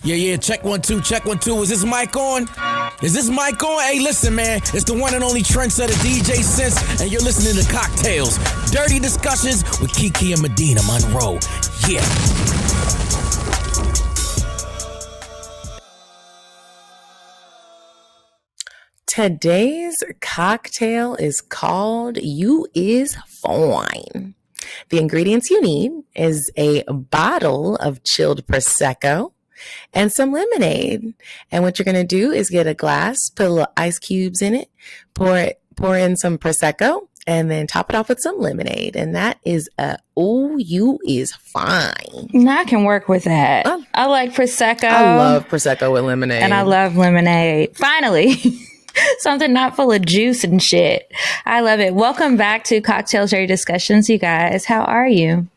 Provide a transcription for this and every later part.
Yeah, check 1 2, check 1 2. Is this mic on? Is this mic on? Hey, listen, man, it's the one and only trendsetter DJ Sense, and you're listening to CockTales, dirty discussions with Kiki and Medinah Monroe. Yeah. Today's cocktail is called You Is Fine. The ingredients you need is a bottle of chilled Prosecco and some lemonade. And what you're going to do is get a glass, put a little ice cubes in it, pour in some Prosecco, and then top it off with some lemonade. And that is You Is Fine. No, I can work with that. I like Prosecco. I love Prosecco with lemonade. And I love lemonade. Finally. Something not full of juice and shit. I love it. Welcome back to CockTales Dirty Discussions, you guys. How are you?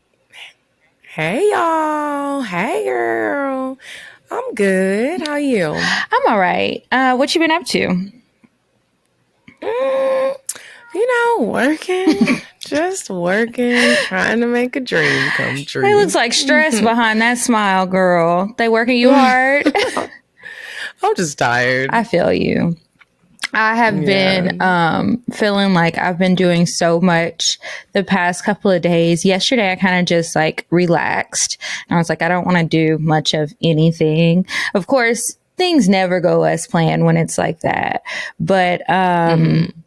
Hey, y'all. Hey, girl. I'm good. How are you? I'm all right. What you been up to? Working. Just working, trying to make a dream come true. It looks like stress behind that smile, girl. They working you hard? I'm just tired. I feel you. I have been feeling like I've been doing so much the past couple of days. Yesterday, I kind of just like relaxed. And I was like, I don't want to do much of anything. Of course, things never go as planned when it's like that. But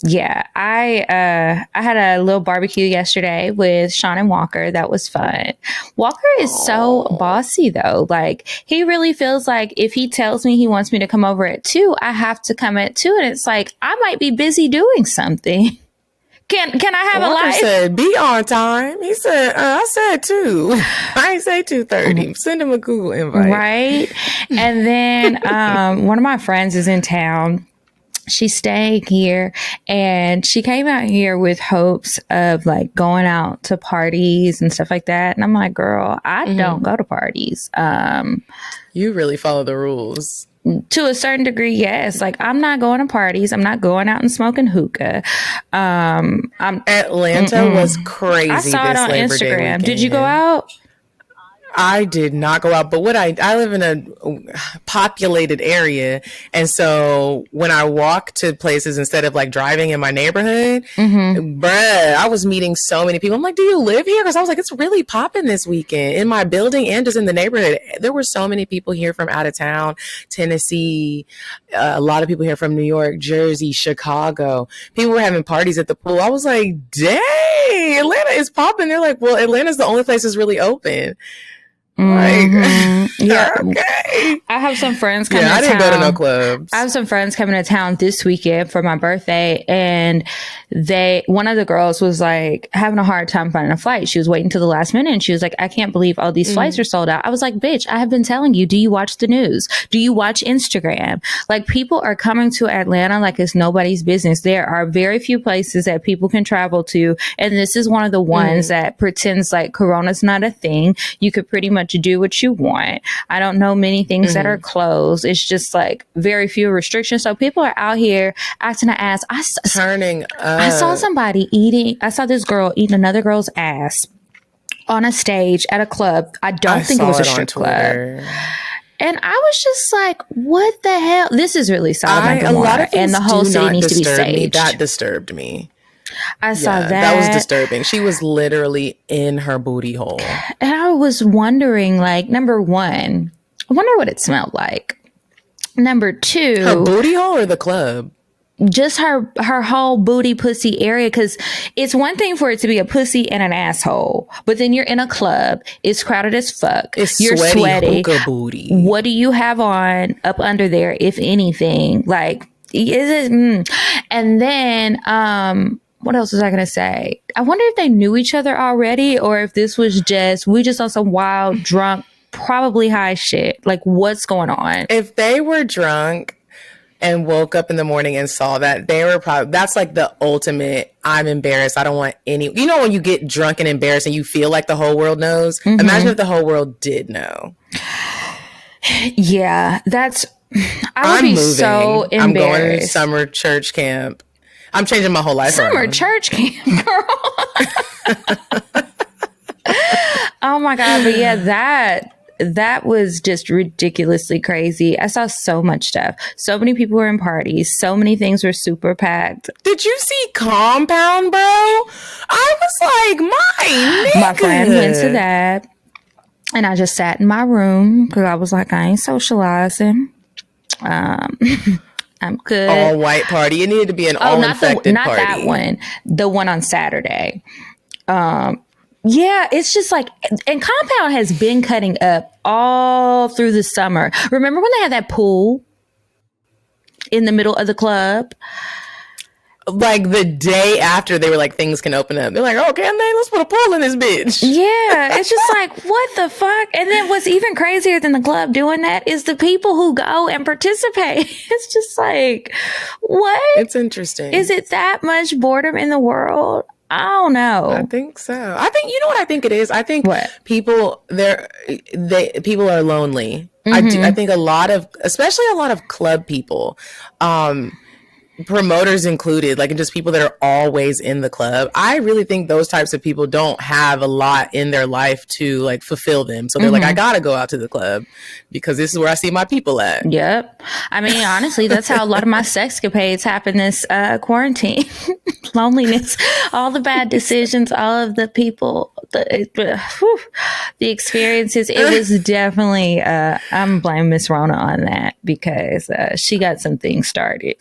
yeah, I had a little barbecue yesterday with Sean and Walker. That was fun. Walker is so bossy though. Like he really feels like if he tells me he wants me to come over at 2, I have to come at 2. And it's like, I might be busy doing something. Can I have Walker a life? said, be on time. He said, I said 2. I ain't say 2:30. Send him a Google invite. Right. And then one of my friends is in town. She's staying here and she came out here with hopes of like going out to parties and stuff like that. And I'm like, girl, I don't go to parties. You really follow the rules. To a certain degree, yes. Like I'm not going to parties. I'm not going out and smoking hookah. Atlanta was crazy. I saw it on Labor Day Instagram. weekend. Did you go out? I did not go out, but I live in a populated area. And so when I walk to places instead of like driving in my neighborhood, I was meeting so many people. I'm like, do you live here? Because I was like, it's really popping this weekend in my building and just in the neighborhood. There were so many people here from out of town, Tennessee, a lot of people here from New York, Jersey, Chicago. People were having parties at the pool. I was like, dang, Atlanta is popping. They're like, well, Atlanta's the only place that's really open. Yeah. Okay. I have some friends coming to town. I didn't go to no clubs. I have some friends coming to town this weekend for my birthday, and one of the girls was like having a hard time finding a flight. She was waiting till the last minute, and she was like, I can't believe all these flights are sold out. I was like, bitch, I have been telling you, do you watch the news? Do you watch Instagram? Like people are coming to Atlanta like it's nobody's business. There are very few places that people can travel to, and this is one of the ones that pretends like Corona's not a thing. You could pretty much do what you want. I don't know many things that are closed. It's just like very few restrictions. So people are out here acting an ass. Turning up. I saw this girl eating another girl's ass on a stage at a club. I don't think it was a strip club. And I was just like, what the hell? This is really Solomon A lot of and the whole city needs to be staged. That disturbed me. I saw that. That was disturbing. She was literally in her booty hole. And I was wondering, like, number one, I wonder what it smelled like. Number 2. Her booty hole or the club? Just her whole booty pussy area. Because it's one thing for it to be a pussy and an asshole. But then you're in a club. It's crowded as fuck. You're sweaty. Hookah booty. What do you have on up under there, if anything? Like, is it? And then, what else was I going to say? I wonder if they knew each other already or if this was we just on some wild, drunk, probably high shit. Like, what's going on? If they were drunk and woke up in the morning and saw that, they were probably, that's like the ultimate, I'm embarrassed. I don't want any, when you get drunk and embarrassed and you feel like the whole world knows? Imagine if the whole world did know. Yeah, I would be so embarrassed. I'm going to summer church camp. I'm changing my whole life around. Summer church camp, girl. Oh my God. But yeah, that was just ridiculously crazy. I saw so much stuff. So many people were in parties. So many things were super packed. Did you see Compound, bro? I was like, my nigga. My friend went to that. And I just sat in my room because I was like, I ain't socializing. I'm good. All white party. It needed to be an all infected not party. That one. The one on Saturday. Yeah, it's just like, and Compound has been cutting up all through the summer. Remember when they had that pool in the middle of the club? Like the day after they were like, things can open up. They're like, oh, can they? Let's put a pool in this bitch. Yeah, it's just like, what the fuck? And then what's even crazier than the club doing that is the people who go and participate. It's just like, what? It's interesting. Is it that much boredom in the world? I don't know. I think so. I think, you know what I think it is? I think what? People are lonely. Mm-hmm. I think especially a lot of club people, promoters included, like, and just people that are always in the club. I really think those types of people don't have a lot in their life to like fulfill them. So they're like, I gotta go out to the club because this is where I see my people at. Yep. I mean, honestly, that's how a lot of my sexcapades happen this quarantine. Loneliness, all the bad decisions, all of the people, the experiences. It was definitely, I'm blaming Miss Rona on that because she got some things started.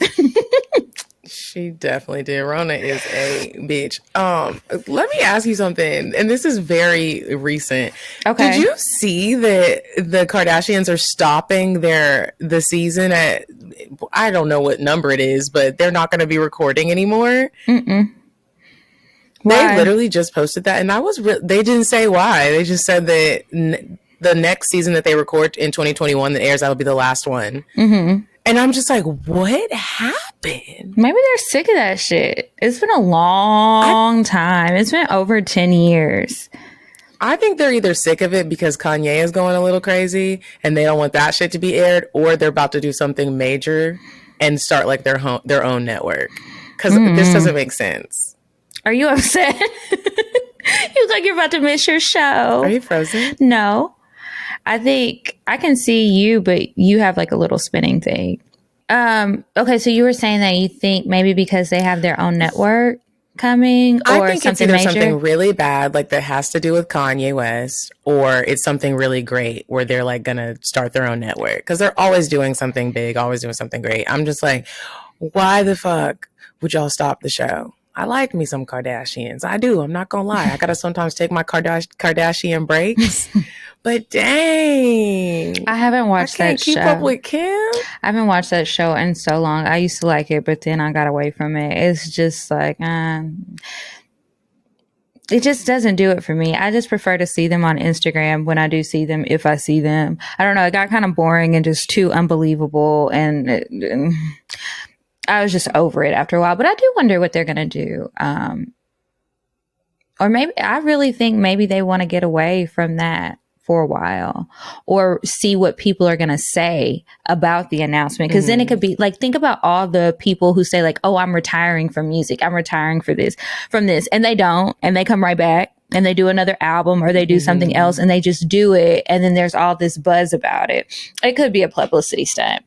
She definitely did. Rona is a bitch. Let me ask you something, and this is very recent. Okay. Did you see that the Kardashians are stopping the season at, I don't know what number it is, but they're not going to be recording anymore? Mm-mm. They literally just posted that, and they didn't say why. They just said that the next season that they record in 2021 that airs, that'll be the last one. Mm-hmm. And I'm just like, what happened? Maybe they're sick of that shit. It's been a long time. It's been over 10 years. I think they're either sick of it because Kanye is going a little crazy and they don't want that shit to be aired, or they're about to do something major and start like their own network. Because this doesn't make sense. Are you upset? You look like you're about to miss your show. Are you frozen? No. I think I can see you, but you have like a little spinning thing. Okay, so you were saying that you think maybe because they have their own network coming, or I think something it's either major? something really bad, like that has to do with Kanye West, or it's something really great where they're like gonna start their own network, because they're always doing something big, always doing something great. I'm just like, why the fuck would y'all stop the show? I like me some Kardashians. I do. I'm not going to lie. I got to sometimes take my Kardashian breaks. But dang. I haven't watched that show. I can't keep up with Kim. I haven't watched that show in so long. I used to like it, but then I got away from it. It's just like, it just doesn't do it for me. I just prefer to see them on Instagram when I do see them, if I see them. I don't know. It got kind of boring and just too unbelievable. And I was just over it after a while, but I do wonder what they're going to do. Or maybe, I really think maybe they want to get away from that for a while, or see what people are going to say about the announcement. Cause then it could be like, think about all the people who say like, oh, I'm retiring from music. I'm retiring from this. And they don't, and they come right back and they do another album, or they do something else and they just do it. And then there's all this buzz about it. It could be a publicity stunt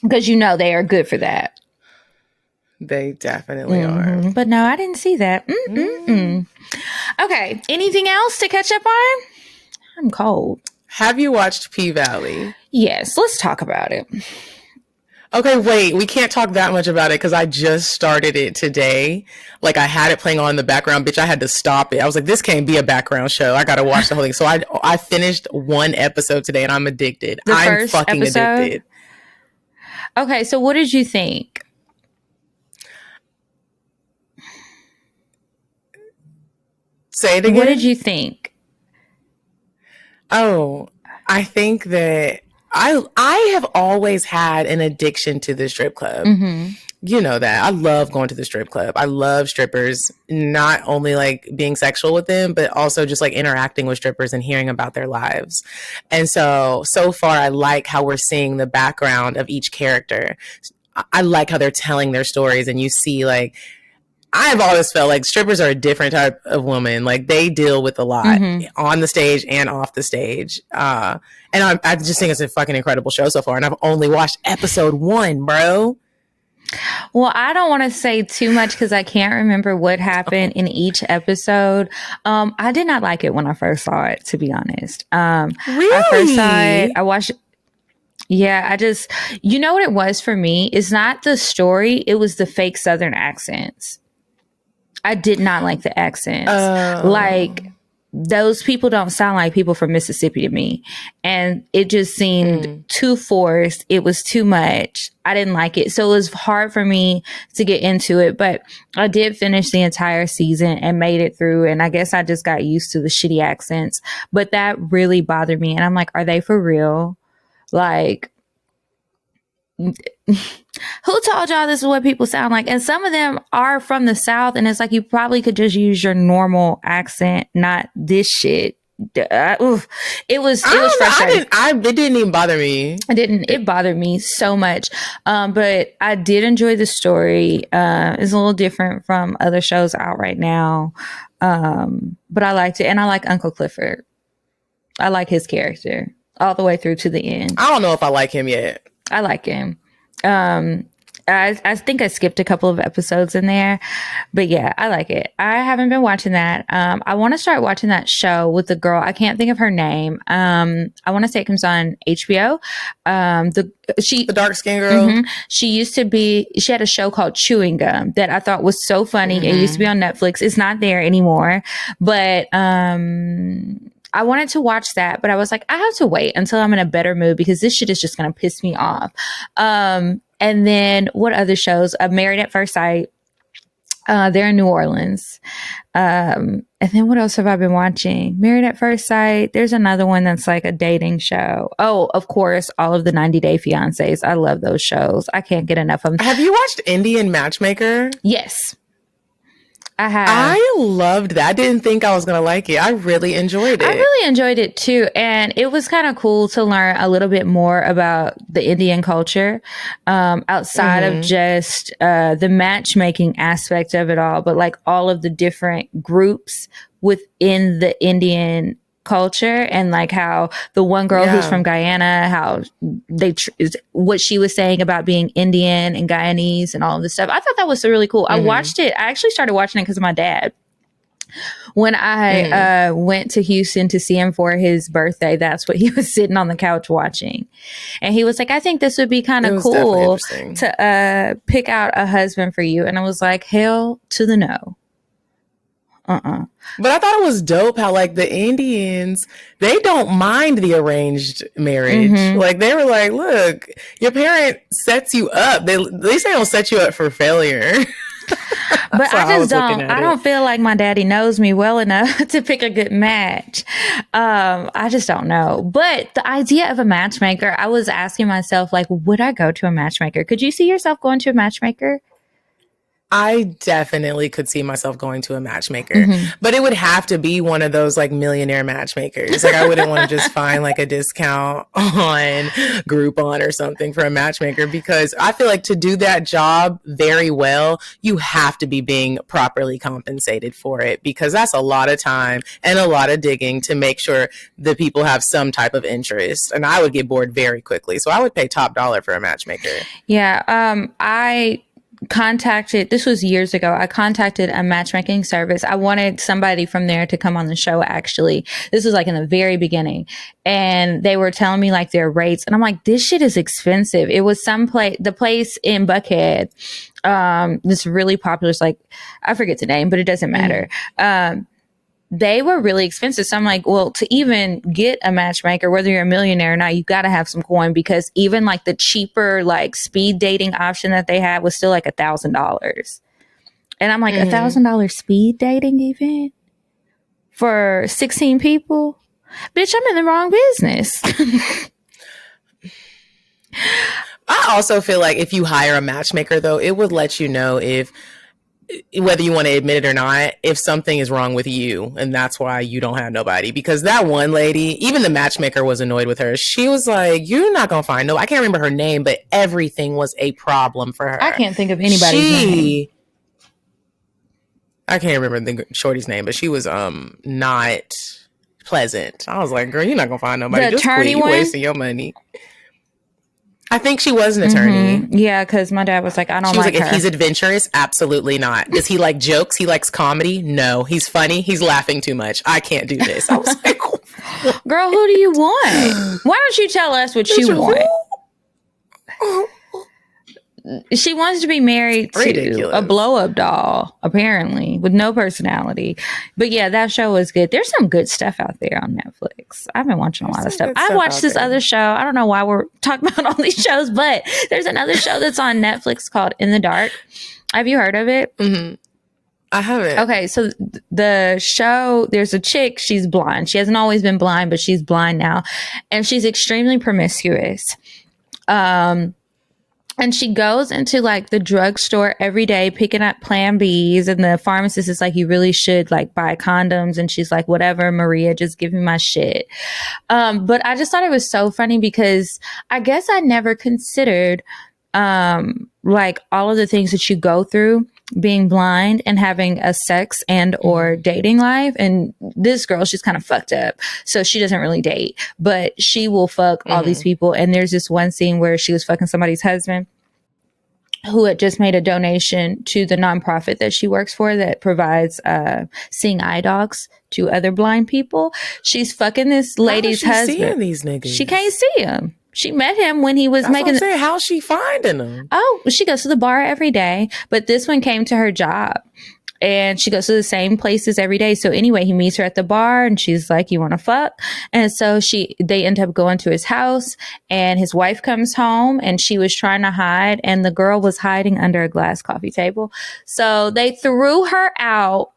because they are good for that. They definitely are. But no, I didn't see that. Okay. Anything else to catch up on? I'm cold. Have you watched P-Valley? Yes. Let's talk about it. Okay, wait. We can't talk that much about it because I just started it today. Like, I had it playing on in the background. Bitch, I had to stop it. I was like, this can't be a background show. I got to watch the whole thing. So I finished one episode today and I'm addicted. I'm fucking addicted. Okay, so what did you think? Say it again. What did you think? Oh, I think that I have always had an addiction to the strip club. You know that. I love going to the strip club. I love strippers, not only like being sexual with them, but also just like interacting with strippers and hearing about their lives. And so far, I like how we're seeing the background of each character. I like how they're telling their stories, and you see like, I've always felt like strippers are a different type of woman. Like they deal with a lot on the stage and off the stage. And I just think it's a fucking incredible show so far. And I've only watched episode 1, bro. Well, I don't want to say too much because I can't remember what happened in each episode. I did not like it when I first saw it, to be honest. Really? I first saw it. I watched. Yeah, you know what it was for me? It's not the story. It was the fake Southern accents. I did not like the accents. Like, those people don't sound like people from Mississippi to me. And it just seemed too forced. It was too much. I didn't like it. So it was hard for me to get into it. But I did finish the entire season and made it through. And I guess I just got used to the shitty accents. But that really bothered me. And I'm like, are they for real? Like, who told y'all this is what people sound like? And some of them are from the South, and it's like you probably could just use your normal accent, not this shit. It was frustrating. It didn't even bother me. It bothered me so much. But I did enjoy the story. It's a little different from other shows out right now. But I liked it, and I like Uncle Clifford. I like his character all the way through to the end. I don't know if I like him yet. I like him. I think I skipped a couple of episodes in there, but yeah, I like it. I haven't been watching that. I want to start watching that show with the girl. I can't think of her name. I want to say it comes on HBO. The dark skinned girl. She had a show called Chewing Gum that I thought was so funny. It used to be on Netflix. It's not there anymore, but, I wanted to watch that, but I was like, I have to wait until I'm in a better mood because this shit is just going to piss me off. And then what other shows? Married at First Sight. They're in New Orleans. And then what else have I been watching? Married at First Sight. There's another one that's like a dating show. Oh, of course, all of the 90 Day Fiancés. I love those shows. I can't get enough of them. Have you watched Indian Matchmaker? Yes. I have. I loved that. I didn't think I was going to like it. I really enjoyed it. I really enjoyed it too. And it was kind of cool to learn a little bit more about the Indian culture, outside of just the matchmaking aspect of it all, but like all of the different groups within the Indian culture, and like how the one girl who's from Guyana, how what she was saying about being Indian and Guyanese and all of this stuff. I thought that was really cool. I watched it. I actually started watching it because of my dad. When I went to Houston to see him for his birthday, that's what he was sitting on the couch watching. And he was like, I think this would be kind of cool to pick out a husband for you. And I was like, hell to the no. But I thought it was dope how like the Indians, they don't mind the arranged marriage. Like they were like, look, your parent sets you up. At least they don't set you up for failure. But I don't feel like my daddy knows me well enough to pick a good match. I just don't know. But the idea of a matchmaker, I was asking myself, like, would I go to a matchmaker? Could you see yourself going to a matchmaker? I definitely could see myself going to a matchmaker, but it would have to be one of those like millionaire matchmakers. Like I wouldn't want to just find like a discount on Groupon or something for a matchmaker, because I feel like to do that job very well, you have to be being properly compensated for it, because that's a lot of time and a lot of digging to make sure the people have some type of interest. And I would get bored very quickly. So I would pay top dollar for a matchmaker. Yeah. This was years ago. I contacted a matchmaking service. I wanted somebody from there to come on the show. Actually, this was like in the very beginning, and they were telling me like their rates, and I'm like, this shit is expensive. It was the place in Buckhead. This really popular. It's like, I forget the name, but it doesn't matter. They were really expensive. So I'm like, well, to even get a matchmaker, whether you're a millionaire or not, you got to have some coin, because even like the cheaper, like speed dating option that they had was still like $1,000. And I'm like, $1,000 speed dating even for 16 people? Bitch, I'm in the wrong business. I also feel like if you hire a matchmaker though, it would let you know whether you want to admit it or not, if something is wrong with you, and that's why you don't have nobody. Because that one lady, even the matchmaker was annoyed with her. She was like, you're not gonna find I can't remember her name, but everything was a problem for her. I can't think of anybody's name. I can't remember the shorty's name, but she was not pleasant. I was like, girl, you're not gonna find nobody. The Just attorney quit. You one? wasting your money. I think she was an attorney. Yeah, because my dad was like, I don't She was like like, her. if he's adventurous, absolutely not. Does he like jokes? He likes comedy? No. He's funny. He's laughing too much. I can't do this. I was like, girl, who do you want? Why don't you tell us what you want? She wants to be married to Ridiculous. a blow-up doll, apparently, with no personality. But yeah, that show was good. There's some good stuff out there on Netflix. I've been watching a lot of stuff. I watched this other show. I don't know why we're talking about all these shows, but there's another show that's on Netflix called In the Dark. Have you heard of it? Mm-hmm. I haven't. Okay, so the show, there's a chick, she's blind. She hasn't always been blind, but she's blind now. And she's extremely promiscuous. And she goes into like the drugstore every day picking up Plan Bs, and the pharmacist is like, you really should like buy condoms. And she's like, whatever, Maria, just give me my shit. But I just thought it was so funny because I guess I never considered like all of the things that you go through being blind and having a sex and or dating life. And this girl, she's kind of fucked up, so she doesn't really date, but she will fuck all these people. And there's this one scene where she was fucking somebody's husband who had just made a donation to the nonprofit that she works for that provides seeing eye dogs to other blind people. She's fucking this lady's husband. Seeing these niggas? She can't see him. She met him when he was making. How's she finding them? Oh, she goes to the bar every day, but this one came to her job, and she goes to the same places every day. So anyway, he meets her at the bar, and she's like, "You want to fuck?" And so they end up going to his house, and his wife comes home, and she was trying to hide, and the girl was hiding under a glass coffee table. So they threw her out.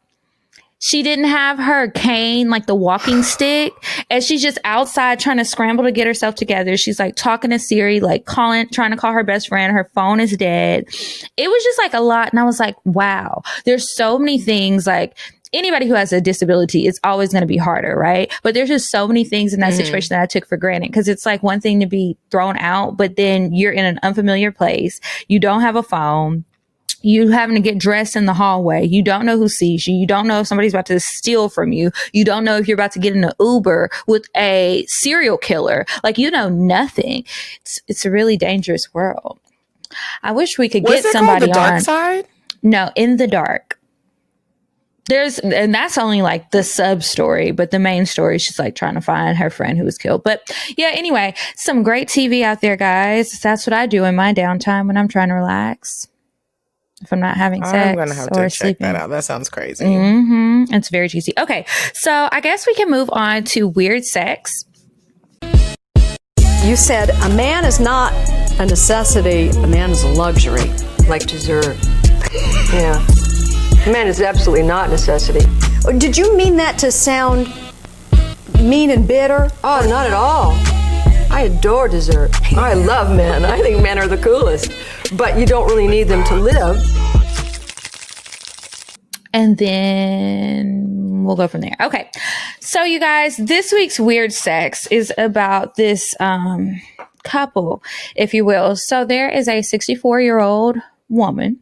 She didn't have her cane, like the walking stick, and she's just outside trying to scramble to get herself together. She's like talking to Siri, like trying to call her best friend. Her phone is dead. It was just like a lot. And I was like, wow, there's so many things. Like anybody who has a disability, it's always going to be harder, right? But there's just so many things in that situation that I took for granted, because it's like one thing to be thrown out, but then you're in an unfamiliar place. You don't have a phone. You having to get dressed in the hallway. You don't know who sees you. You don't know if somebody's about to steal from you. You don't know if you're about to get in an Uber with a serial killer. Like, you know nothing. It's a really dangerous world. I wish we could get somebody on. The Dark Side? No, In the Dark. And that's only like the sub story, but the main story, she's like trying to find her friend who was killed. But yeah, anyway, some great TV out there, guys. That's what I do in my downtime when I'm trying to relax. If I'm not having sex I'm gonna have to check sleeping. that out. That sounds crazy. It's very juicy. Okay, so I guess we can move on to weird sex. You said a man is not a necessity, a man is a luxury. Like dessert. Yeah. A man is absolutely not a necessity. Did you mean that to sound mean and bitter? Oh, not at all. I adore dessert. I love men. I think men are the coolest. But you don't really need them to live. And then we'll go from there. Okay. So you guys, this week's weird sex is about this couple, if you will. So there is a 64-year-old woman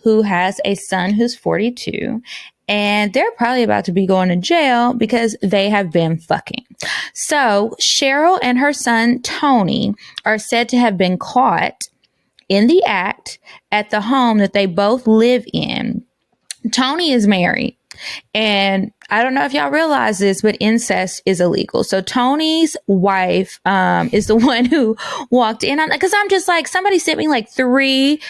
who has a son who's 42. And they're probably about to be going to jail because they have been fucking. So Cheryl and her son, Tony, are said to have been caught in the act at the home that they both live in. Tony is married. And I don't know if y'all realize this, but incest is illegal. So Tony's wife is the one who walked in on that. Because I'm just like, somebody sent me like 3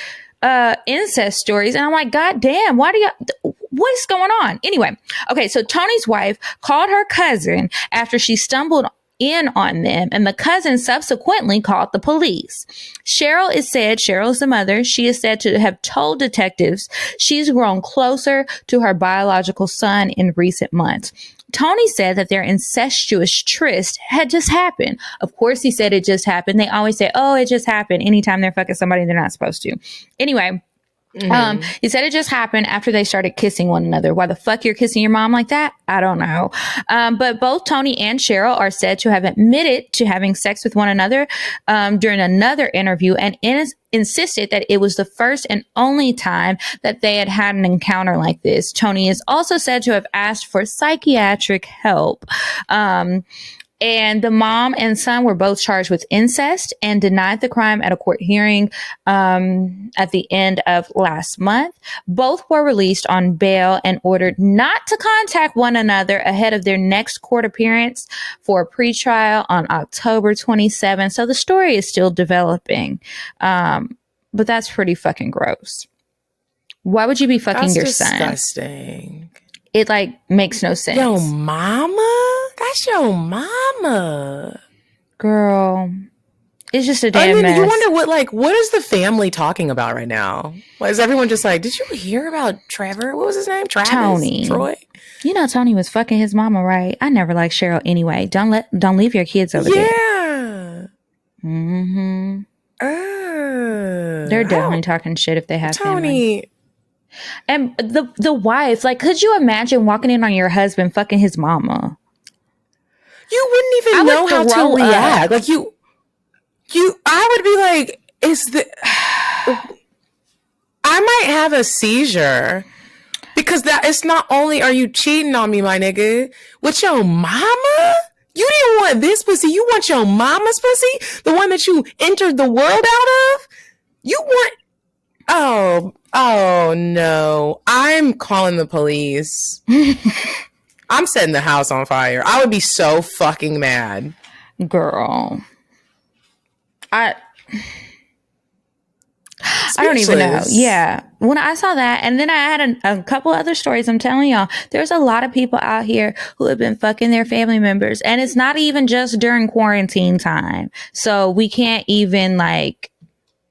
incest stories, and I'm like, God damn, what's going on? Anyway, okay, so Tony's wife called her cousin after she stumbled in on them, and the cousin subsequently called the police. Cheryl is the mother. She is said to have told detectives she's grown closer to her biological son in recent months. Tony said that their incestuous tryst had just happened. Of course, he said it just happened. They always say, oh, it just happened anytime they're fucking somebody they're not supposed to. Anyway, He said it just happened after they started kissing one another. Why the fuck you're kissing your mom like that? I don't know. But both Tony and Cheryl are said to have admitted to having sex with one another during another interview and insisted that it was the first and only time that they had had an encounter like this. Tony is also said to have asked for psychiatric help. And the mom and son were both charged with incest and denied the crime at a court hearing at the end of last month. Both were released on bail and ordered not to contact one another ahead of their next court appearance for a pretrial on October 27th. So the story is still developing. But that's pretty fucking gross. Why would you be fucking your son? That's disgusting. It like makes no sense. Yo, mama? That's your mama. Girl. It's just a damn mess. You wonder what is the family talking about right now? Like, is everyone just like, did you hear about Trevor? What was his name? Travis? Tony. Troy? You know Tony was fucking his mama, right? I never liked Cheryl anyway. Don't leave your kids over there. Yeah. Mm-hmm. They're definitely talking shit if they have Tony. Family. And the wife, like, could you imagine walking in on your husband fucking his mama? You wouldn't even know how to react. Like I would be like, I might have a seizure because that it's not only are you cheating on me, my nigga, with your mama. You didn't want this pussy. You want your mama's pussy, the one that you entered the world out of. You want. Oh no. I'm calling the police. I'm setting the house on fire. I would be so fucking mad. Girl. I don't even know. Yeah. When I saw that, and then I had a couple other stories, I'm telling y'all, there's a lot of people out here who have been fucking their family members. And it's not even just during quarantine time. So we can't even like,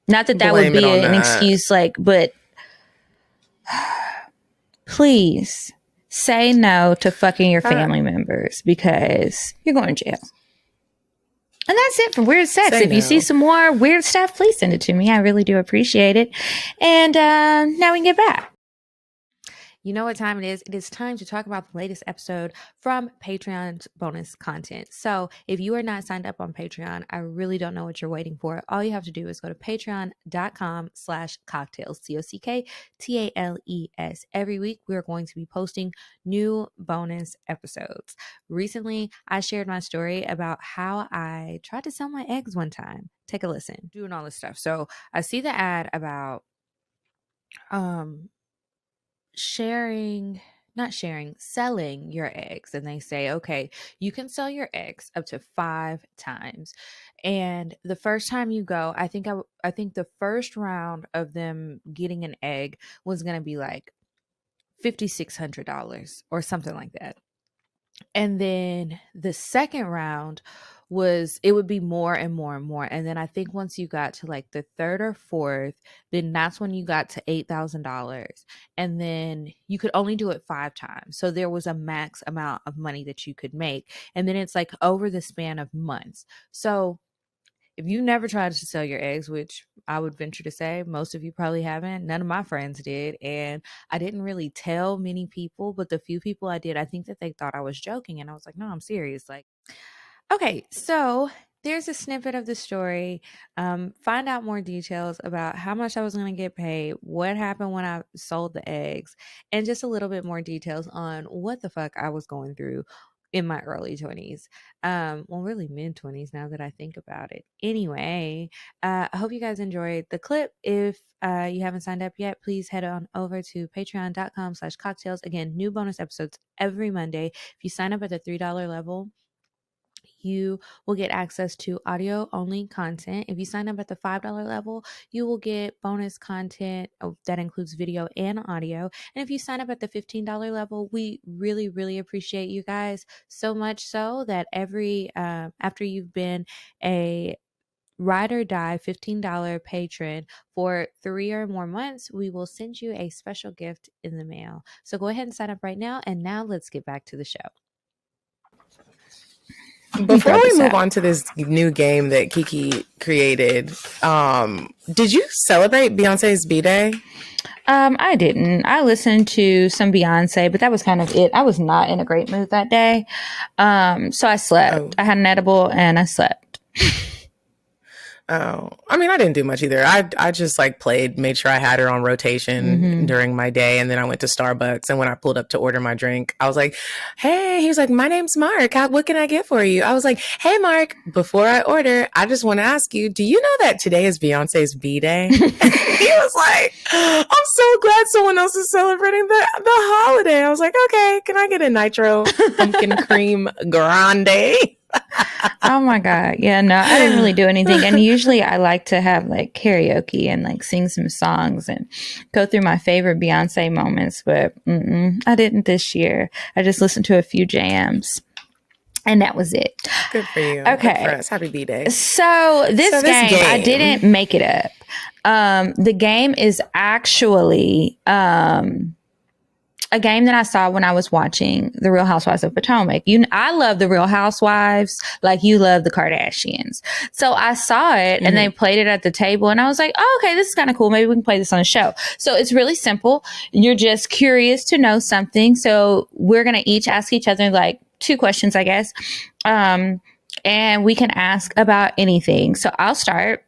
not that that would be an excuse, like, but please say no to fucking your family members because you're going to jail. And that's it for Weird Sex. If you see some more weird stuff, please send it to me. I really do appreciate it. And now we can get back. You know what time it is? It is time to talk about the latest episode from Patreon's bonus content. So if you are not signed up on Patreon, I really don't know what you're waiting for. All you have to do is go to patreon.com/CockTales, CockTales. Every week, we are going to be posting new bonus episodes. Recently, I shared my story about how I tried to sell my eggs one time. Take a listen. Doing all this stuff. So I see the ad about selling your eggs, and they say, okay, you can sell your eggs up to 5 times, and the first time you go, I think the first round of them getting an egg was going to be like $5,600 or something like that, and then the second round it would be more and more and more. And then I think once you got to like the third or fourth, then that's when you got to $8,000. And then you could only do it 5 times. So there was a max amount of money that you could make. And then it's like over the span of months. So if you never tried to sell your eggs, which I would venture to say most of you probably haven't, none of my friends did. And I didn't really tell many people, but the few people I did, I think that they thought I was joking. And I was like, no, I'm serious. Like, okay, so there's a snippet of the story. Find out more details about how much I was going to get paid, what happened when I sold the eggs, and just a little bit more details on what the fuck I was going through in my early 20s. Well, really mid-20s now that I think about it. Anyway, I hope you guys enjoyed the clip. If you haven't signed up yet, please head on over to patreon.com/CockTales. Again, new bonus episodes every Monday. If you sign up at the $3 level, you will get access to audio only content. If you sign up at the $5 level, you will get bonus content that includes video and audio. And if you sign up at the $15 level, we really, really appreciate you guys so much so that after you've been a ride or die $15 patron for 3 or more months, we will send you a special gift in the mail. So go ahead and sign up right now. And now let's get back to the show. Before we move on to this new game that Kiki created, did you celebrate Beyonce's B-Day? I didn't. I listened to some Beyonce, but that was kind of it. I was not in a great mood that day. So I slept. Oh. I had an edible and I slept. Oh, I mean, I didn't do much either. I just like played, made sure I had her on rotation during my day. And then I went to Starbucks. And when I pulled up to order my drink, I was like, hey, he was like, my name's Mark. What can I get for you? I was like, hey, Mark, before I order, I just want to ask you, do you know that today is Beyonce's B-Day? He was like, I'm so glad someone else is celebrating the holiday. I was like, okay, can I get a nitro pumpkin cream grande? Oh my God. Yeah, no, I didn't really do anything. And usually I like to have like karaoke and like sing some songs and go through my favorite Beyonce moments. But I didn't this year. I just listened to a few jams. And that was it. Good for you. Okay. Good for us. Happy B-Day. So this game, I didn't make it up. The game is actually a game that I saw when I was watching The Real Housewives of Potomac. I love The Real Housewives like you love the Kardashians. So I saw it and they played it at the table and I was like, oh, okay, this is kind of cool. Maybe we can play this on a show. So it's really simple. You're just curious to know something. So we're going to each ask each other like 2 questions, I guess. And we can ask about anything. So I'll start.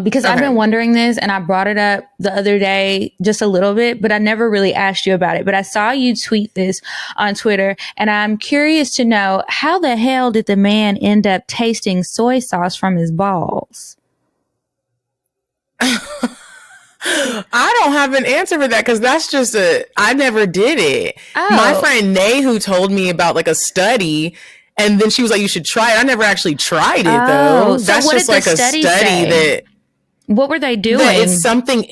Because I've been wondering this and I brought it up the other day just a little bit, but I never really asked you about it. But I saw you tweet this on Twitter and I'm curious to know how the hell did the man end up tasting soy sauce from his balls? I don't have an answer for that because that's just I never did it. Oh. My friend Nay, who told me about like a study, and then she was like, you should try it. I never actually tried it though. So that's what just did like the a study study say? that What were they doing? it's something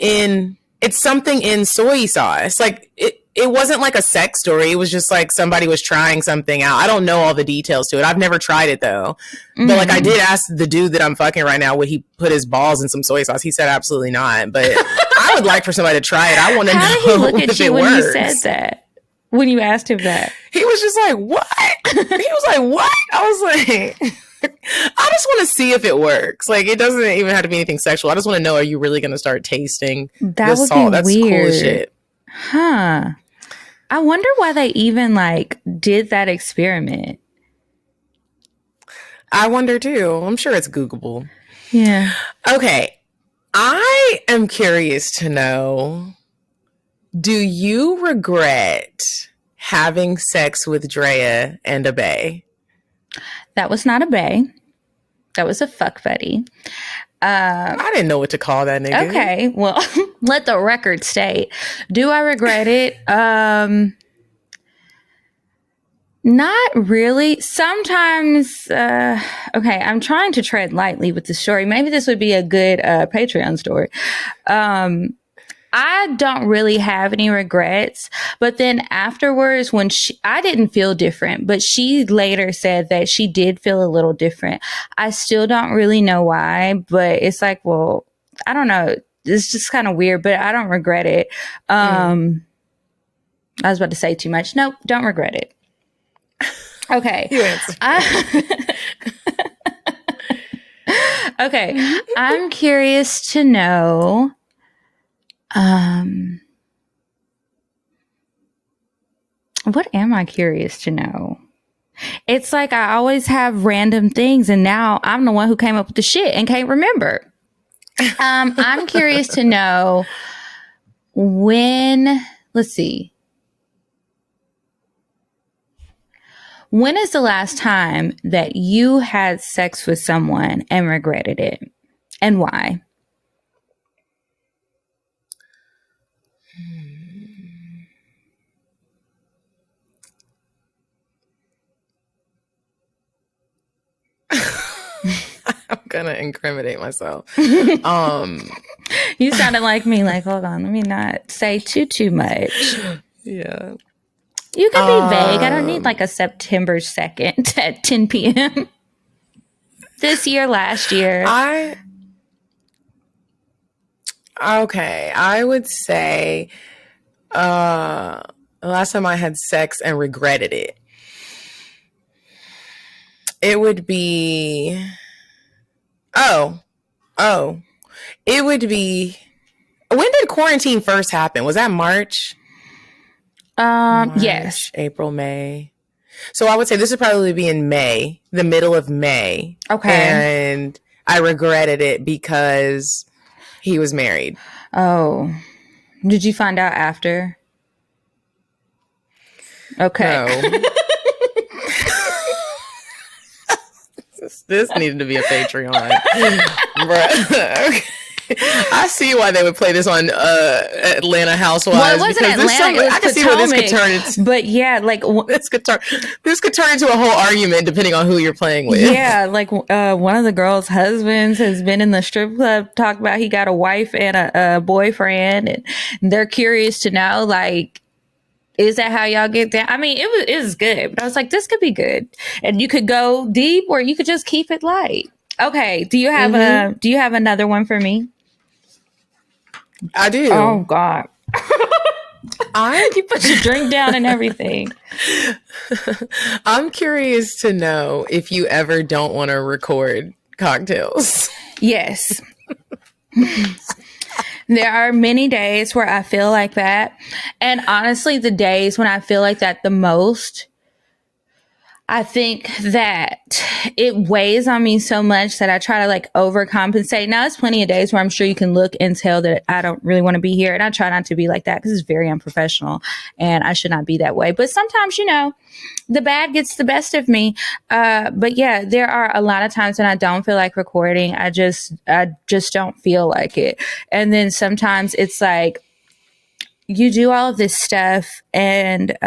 in soy sauce. Like it wasn't like a sex story. It was just like somebody was trying something out. I don't know all the details to it. I've never tried it though. But like I did ask the dude that I'm fucking right now, would he put his balls in some soy sauce? He said absolutely not. But I would like for somebly to try it. I want to know How did he look if at you it when works. you said that? When you asked him that? He was just like, what? He was like, what? I was like, I just want to see if it works. Like, it doesn't even have to be anything sexual. I just want to know, are you really going to start tasting That the would salt? be That's weird. cool as shit. Huh. I wonder why they even like did that experiment. I wonder too. I'm sure it's Googleable. Yeah. Okay. I am curious to know, do you regret having sex with Drea and a bae? That was not a bae. That was a fuck buddy. I didn't know what to call that nigga. Okay. Well, let the record state. Do I regret it? Not really. Sometimes, okay, I'm trying to tread lightly with the story. Maybe this would be a good Patreon story. I don't really have any regrets, but then afterwards when I didn't feel different, but she later said that she did feel a little different. I still don't really know why, but it's like, well, I don't know. It's just kind of weird, but I don't regret it. I was about to say too much. Nope, don't regret it. Okay. You answered. Okay. I'm curious to know, what am I curious to know? It's like I always have random things and now I'm the one who came up with the shit and can't remember. I'm curious to know let's see. When is the last time that you had sex with someone and regretted it? And why? I'm gonna incriminate myself. You sounded like me, like, hold on, let me not say too much. Yeah. You can be vague. I don't need like a September 2nd at 10 p.m. This year, last year. Okay, I would say the last time I had sex and regretted it, it would be it would be, When did quarantine first happen? Was that March? Yes. April, May. So I would say this would probably be in May, the middle of May. Okay. And I regretted it because he was married. Oh. Did you find out after? Okay. No. This needed to be a Patreon. Bruh. Okay. I see why they would play this on Atlanta Housewives. Well, it wasn't Atlanta. It was I can see where this could turn into. But yeah, like this could turn into a whole argument depending on who you're playing with. Yeah, like one of the girls' husbands has been in the strip club, talked about he got a wife and a boyfriend, and they're curious to know, like, is that how y'all get down? I mean, it was good, but I was like, this could be good, and you could go deep or you could just keep it light. Okay, do you have another one for me? I do. Oh God. You put your drink down and everything. I'm curious to know if you ever don't want to record cocktails. Yes. There are many days where I feel like that. And honestly, the days when I feel like that the most, I think that it weighs on me so much that I try to like overcompensate. Now, there's plenty of days where I'm sure you can look and tell that I don't really want to be here. And I try not to be like that because it's very unprofessional and I should not be that way. But sometimes, the bad gets the best of me. But yeah, there are a lot of times when I don't feel like recording. I just don't feel like it. And then sometimes it's like, you do all of this stuff and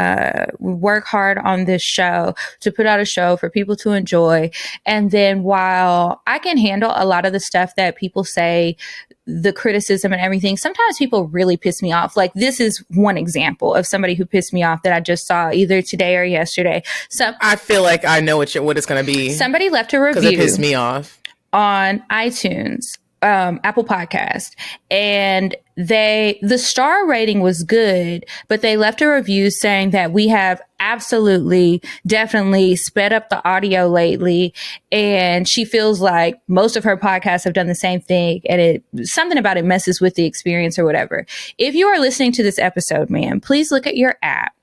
work hard on this show to put out a show for people to enjoy. And then while I can handle a lot of the stuff that people say, the criticism and everything, sometimes people really piss me off. Like this is one example of somebody who pissed me off that I just saw either today or yesterday. So I feel like I know what it's going to be. Somebody left a review. Because it pissed me off. On iTunes. Apple Podcast, and the star rating was good, but they left a review saying that we have definitely sped up the audio lately, and she feels like most of her podcasts have done the same thing, and something about it messes with the experience or whatever. If you are listening to this episode, man, please look at your app.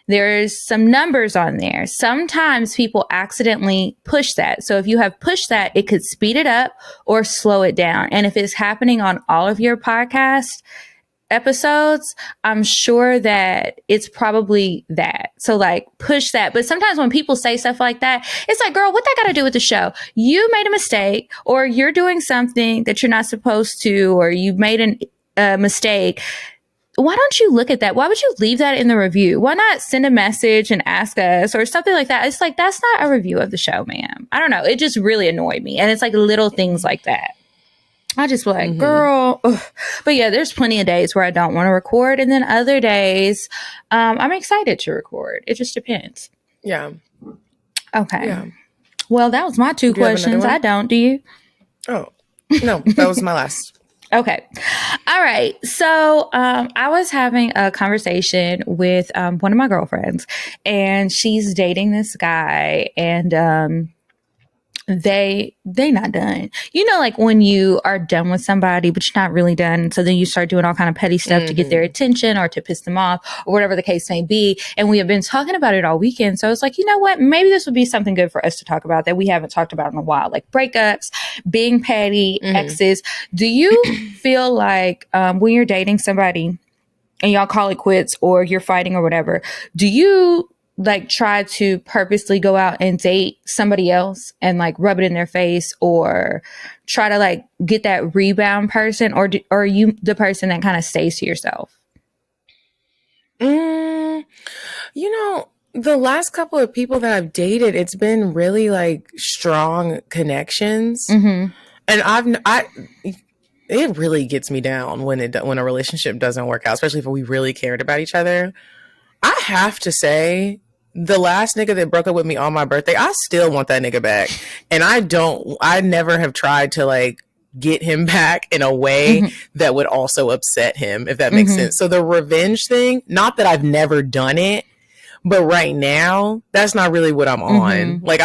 There's some numbers on there. Sometimes people accidentally push that. So if you have pushed that, it could speed it up or slow it down. And if it's happening on all of your podcast episodes, I'm sure that it's probably that. So like push that. But sometimes when people say stuff like that, it's like, girl, what that got to do with the show? You made a mistake, or you're doing something that you're not supposed to, or you made a mistake. Why don't you look at that? Why would you leave that in the review? Why not send a message and ask us or something like that? It's like, that's not a review of the show, ma'am. I don't know. It just really annoyed me. And it's like little things like that. I just feel like, girl. Ugh. But yeah, there's plenty of days where I don't want to record. And then other days, I'm excited to record. It just depends. Yeah. Okay. Yeah. Well, that was my two questions. I don't. Do you? Oh, no, that was my last. Okay. All right. So I was having a conversation with one of my girlfriends, and she's dating this guy, and they not done. Like when you are done with somebody, but you're not really done. So then you start doing all kind of petty stuff to get their attention or to piss them off or whatever the case may be. And we have been talking about it all weekend. So I was like, you know what? Maybe this would be something good for us to talk about that we haven't talked about in a while, like breakups, being petty, exes. Do you feel like when you're dating somebody and y'all call it quits or you're fighting or whatever, do you like try to purposely go out and date somebody else and like rub it in their face, or try to like get that rebound person, or are you the person that kind of stays to yourself? The last couple of people that I've dated, it's been really like strong connections. And it really gets me down when a relationship doesn't work out, especially if we really cared about each other. I have to say, the last nigga that broke up with me on my birthday, I still want that nigga back. And I never have tried to like get him back in a way that would also upset him, if that makes sense. So the revenge thing, not that I've never done it, but right now, that's not really what I'm on. Like,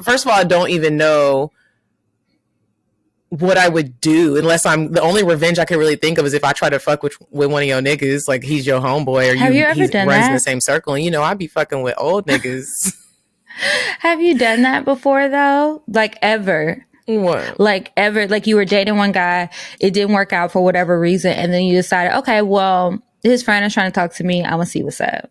first of all, I don't even know what I would do unless the only revenge I can really think of is if I try to fuck with one of your niggas, like he's your homeboy or Have you ever he done runs that? in the same circle. And, I'd be fucking with old niggas. Have you done that before though? Like ever? What? Like ever? Like you were dating one guy, it didn't work out for whatever reason, and then you decided, okay, well, his friend is trying to talk to me. I'm gonna see what's up.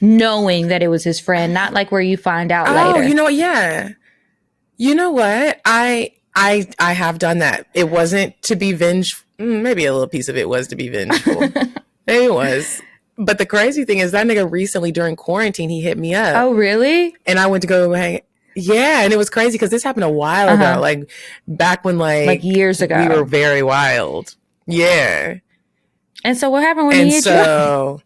Knowing that it was his friend, not like where you find out later. Yeah. You know what? I have done that. It wasn't to be vengeful. Maybe a little piece of it was to be vengeful. Maybe it was. But the crazy thing is that nigga recently during quarantine, he hit me up. Oh, really? And I went to go hang. Yeah. And it was crazy because this happened a while ago. Like back when like years ago. We were very wild. Yeah. And so what happened when he hit you up?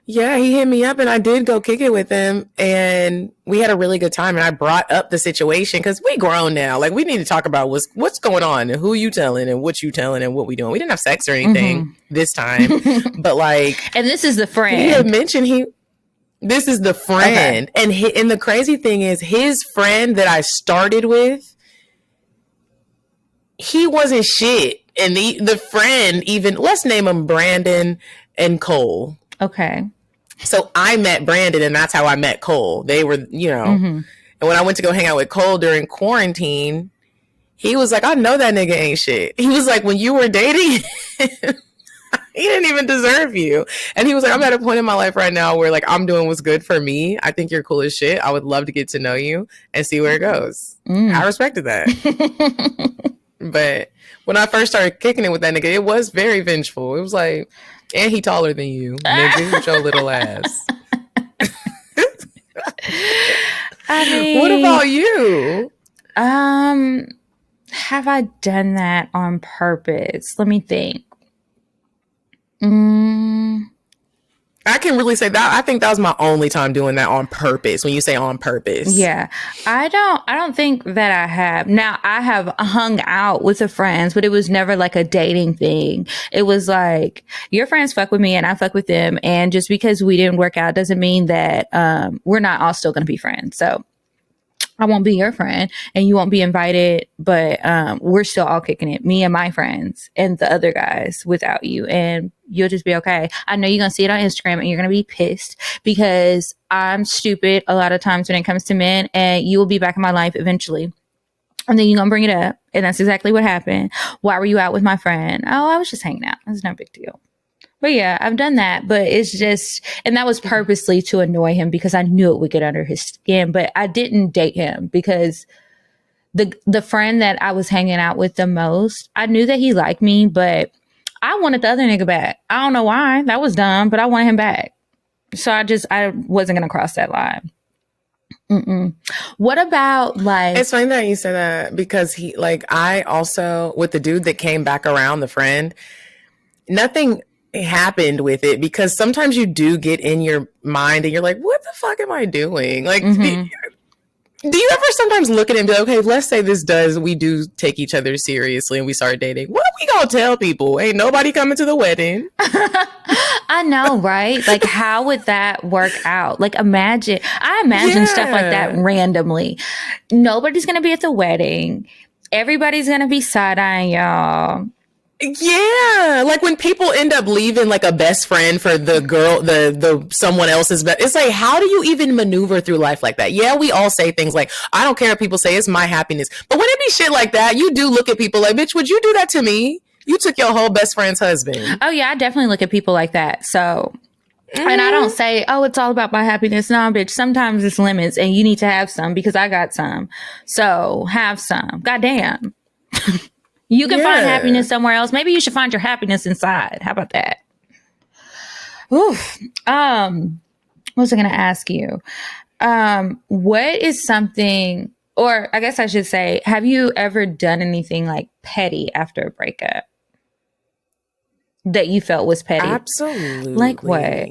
Yeah, he hit me up and I did go kick it with him and we had a really good time. And I brought up the situation because we grown now. Like we need to talk about what's going on and who you telling and what you telling and what we doing. We didn't have sex or anything this time, but like. And this is the friend. He had mentioned this is the friend. Okay. And the crazy thing is his friend that I started with, he wasn't shit. And the friend even, let's name them Brandon and Cole. Okay. So I met Brandon and that's how I met Cole. They were, and when I went to go hang out with Cole during quarantine, he was like, I know that nigga ain't shit. He was like, when you were dating, he didn't even deserve you. And he was like, I'm at a point in my life right now where like, I'm doing what's good for me. I think you're cool as shit. I would love to get to know you and see where it goes. I respected that. But when I first started kicking it with that nigga, it was very vengeful. It was like, and he taller than you, nigga, with your little ass. I mean, what about you? Have I done that on purpose? Let me think. I can really say that. I think that was my only time doing that on purpose. When you say on purpose. Yeah. I don't think that I have. Now I have hung out with the friends, but it was never like a dating thing. It was like your friends fuck with me and I fuck with them. And just because we didn't work out doesn't mean that, we're not all still going to be friends. So I won't be your friend and you won't be invited, but we're still all kicking it, me and my friends and the other guys without you. And you'll just be okay. I know you're going to see it on Instagram and you're going to be pissed because I'm stupid a lot of times when it comes to men and you will be back in my life eventually. And then you're going to bring it up. And that's exactly what happened. Why were you out with my friend? Oh, I was just hanging out. It's no big deal. But yeah, I've done that, but it's just, and that was purposely to annoy him because I knew it would get under his skin, but I didn't date him because the friend that I was hanging out with the most, I knew that he liked me, but I wanted the other nigga back. I don't know why. That was dumb, but I wanted him back. So I wasn't going to cross that line. What about like... It's funny that you said that because I also, with the dude that came back around, the friend, nothing happened with it because sometimes you do get in your mind and you're like, what the fuck am I doing? Like, do you ever sometimes look at it and be like, okay, let's say we do take each other seriously and we start dating. What are we gonna tell people? Ain't nobody coming to the wedding. I know, right? Like, how would that work out? Like, I imagine stuff like that randomly. Nobody's gonna be at the wedding. Everybody's gonna be side-eyeing y'all. Yeah, like when people end up leaving like a best friend for the girl, the someone else's best. It's like, how do you even maneuver through life like that? Yeah, we all say things like, I don't care if people say it's my happiness. But when it be shit like that, you do look at people like, bitch, would you do that to me? You took your whole best friend's husband. Oh yeah, I definitely look at people like that. So, and I don't say, oh, it's all about my happiness. No, bitch, sometimes it's limits and you need to have some because I got some. So have some. Goddamn. You can find happiness somewhere else. Maybe you should find your happiness inside. How about that? Oof. What was I going to ask you? What is something, or I guess I should say, have you ever done anything like petty after a breakup that you felt was petty? Absolutely. Like what?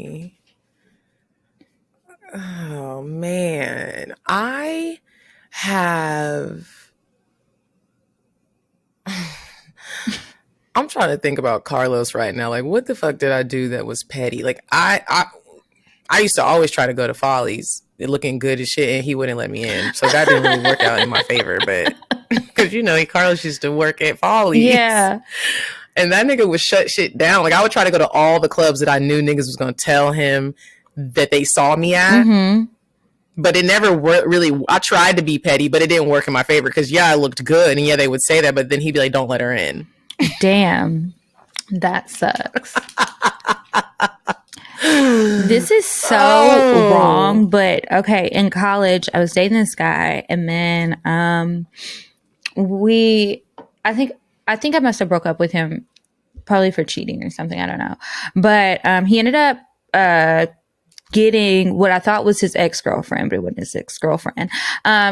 Oh man, I have. I'm trying to think about Carlos right now. Like, what the fuck did I do that was petty? Like, I used to always try to go to Follies looking good as shit, and he wouldn't let me in. So that didn't really work out in my favor. But because, Carlos used to work at Follies. Yeah. And that nigga would shut shit down. Like, I would try to go to all the clubs that I knew niggas was going to tell him that they saw me at. Mm-hmm. But it never worked really. I tried to be petty, but it didn't work in my favor because, I looked good. And, they would say that. But then he'd be like, don't let her in. Damn. That sucks. This is so wrong. But, okay, in college, I was dating this guy. And then I think I must have broke up with him probably for cheating or something. I don't know. But he ended up getting what I thought was his ex-girlfriend, but it wasn't his ex-girlfriend.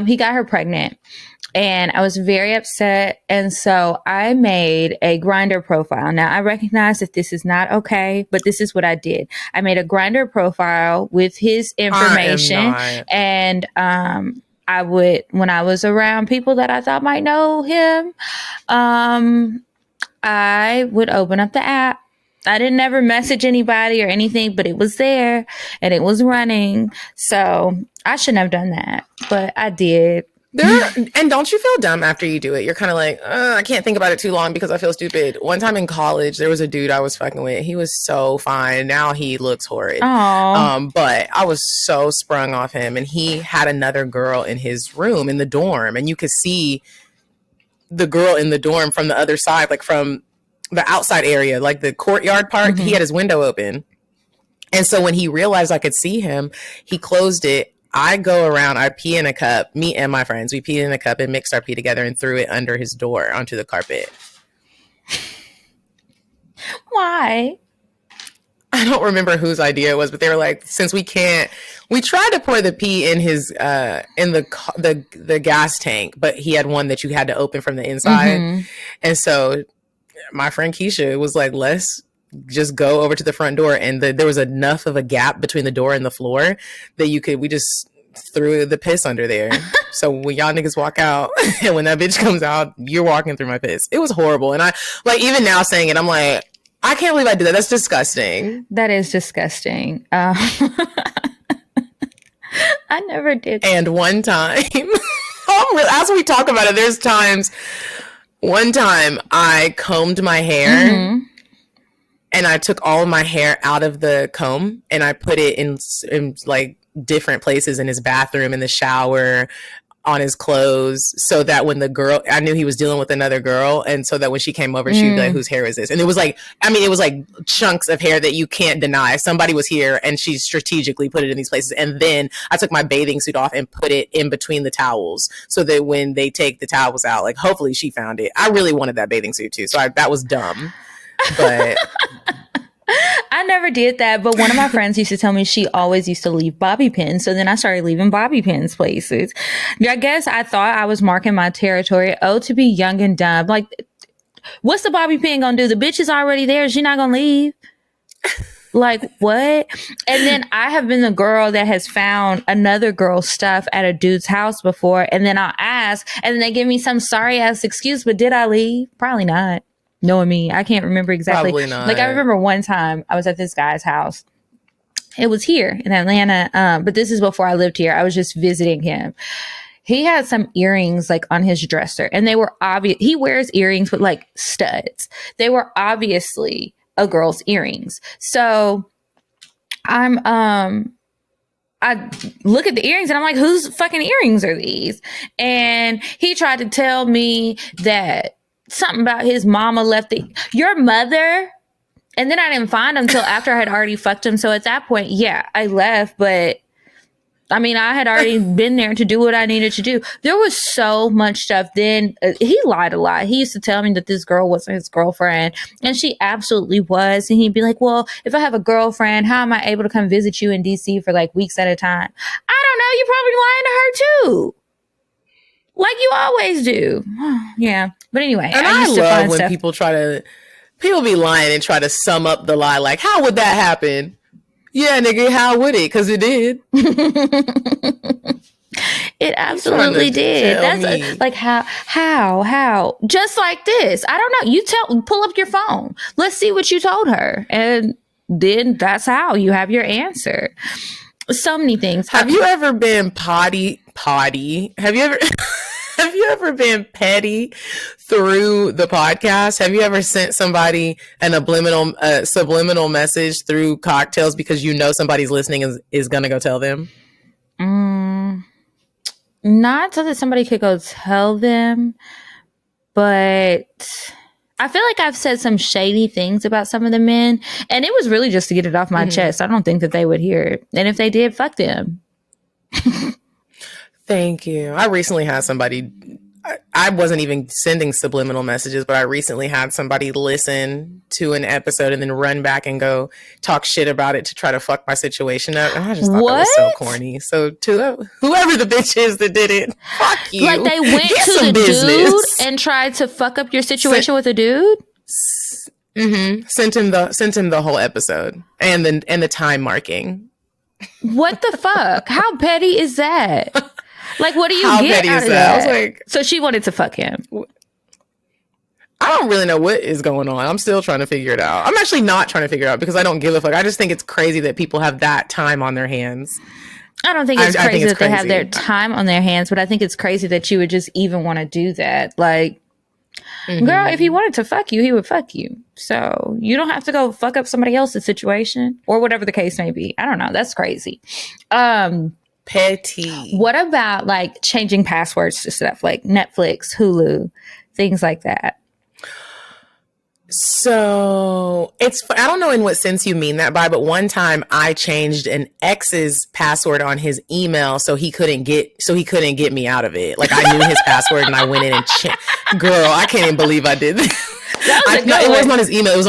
He got her pregnant and I was very upset. And so I made a Grindr profile. Now I recognize that this is not okay, but this is what I did. I made a Grindr profile with his information and I would, when I was around people that I thought might know him, I would open up the app. I didn't ever message anybody or anything, but it was there and it was running. So I shouldn't have done that, but I did. And don't you feel dumb after you do it? You're kind of like, I can't think about it too long because I feel stupid. One time in college, there was a dude I was fucking with. He was so fine. Now he looks horrid. But I was so sprung off him. And he had another girl in his room in the dorm. And you could see the girl in the dorm from the other side, like from the outside area, like the courtyard part. Mm-hmm. He had his window open. And so when he realized I could see him, he closed it. I go around, I pee in a cup, me and my friends, we peed in a cup and mixed our pee together and threw it under his door onto the carpet. Why? I don't remember whose idea it was, but they were like, since we tried to pour the pee in his, in the gas tank, but he had one that you had to open from the inside. Mm-hmm. And so my friend Keisha was like, let's just go over to the front door, and there was enough of a gap between the door and the floor that we just threw the piss under there. So when y'all niggas walk out and when that bitch comes out, you're walking through my piss. It was horrible. And I, like, even now saying it, I'm like, I can't believe I did that. That's disgusting. That is disgusting. I never did. And one time, as we talk about it, there's times, one time I combed my hair. Mm-hmm. And I took all of my hair out of the comb and I put it in like different places in his bathroom, in the shower, on his clothes, so that when I knew he was dealing with another girl. And so that when she came over, she'd be like, whose hair is this? And it was like, it was like chunks of hair that you can't deny. Somebody was here and she strategically put it in these places. And then I took my bathing suit off and put it in between the towels so that when they take the towels out, like, hopefully she found it. I really wanted that bathing suit too. So that was dumb. But I never did that, but one of my friends used to tell me she always used to leave bobby pins. So then I started leaving bobby pins places. I guess I thought I was marking my territory. Oh, to be young and dumb. Like, what's the bobby pin gonna do? The bitch is already there. She's not gonna leave. Like, what? And then I have been the girl that has found another girl's stuff at a dude's house before. And then I'll ask, and then they give me some sorry ass excuse, but did I leave? Probably not. Knowing me, I can't remember exactly. Probably not. Like, I remember one time I was at this guy's house. It was here in Atlanta, but this is before I lived here. I was just visiting him. He had some earrings like on his dresser, and they were obvious. He wears earrings with like studs. They were obviously a girl's earrings. So I look at the earrings and I'm like, whose fucking earrings are these? And he tried to tell me that something about his mama left your mother. And then I didn't find him until after I had already fucked him. So at that point, yeah, I left. But I had already been there to do what I needed to do. There was so much stuff. Then he lied a lot. He used to tell me that this girl wasn't his girlfriend, and she absolutely was. And he'd be like, well, if I have a girlfriend, how am I able to come visit you in DC for like weeks at a time? I don't know. You're probably lying to her too. Like you always do. Yeah. But anyway, and I love when people be lying and try to sum up the lie. Like, how would that happen? Yeah, nigga, how would it? Because it did. It absolutely did. That's like how? Just like this. I don't know. Pull up your phone. Let's see what you told her. And then that's how you have your answer. So many things. Have you ever been potty? Have you ever have you ever been petty through the podcast? Have you ever sent somebody an subliminal message through CockTales because you know somebody's listening is gonna go tell them? Not so that somebody could go tell them, but I feel like I've said some shady things about some of the men, and it was really just to get it off my chest. I don't think that they would hear it. And if they did, fuck them. Thank you. I recently had somebody, I wasn't even sending subliminal messages, but I recently had somebody listen to an episode and then run back and go talk shit about it to try to fuck my situation up. And I just thought that was so corny. So to whoever the bitch is that did it, fuck you. Like they went Get to some the business. dude and tried to fuck up your situation with a dude? Sent him the whole episode and the time marking. What the fuck? How petty is that? Like, what do you How get petty out is of that? that? I was like, so she wanted to fuck him. I don't really know what is going on. I'm still trying to figure it out. I'm actually not trying to figure it out because I don't give a fuck. I just think it's crazy that people have that time on their hands. I don't think it's I crazy think it's that they have crazy. their time on their hands, but I think it's crazy that you would just even want to do that. Like, girl, if he wanted to fuck you, he would fuck you. So you don't have to go fuck up somebody else's situation or whatever the case may be. I don't know. That's crazy. Petty. What about like changing passwords to stuff like Netflix, Hulu, things like that? So I don't know in what sense you mean that by, but one time I changed an ex's password on his email so he couldn't get me out of it. Like I knew his password and I went in and girl, I can't even believe I did that. It wasn't on his email. It was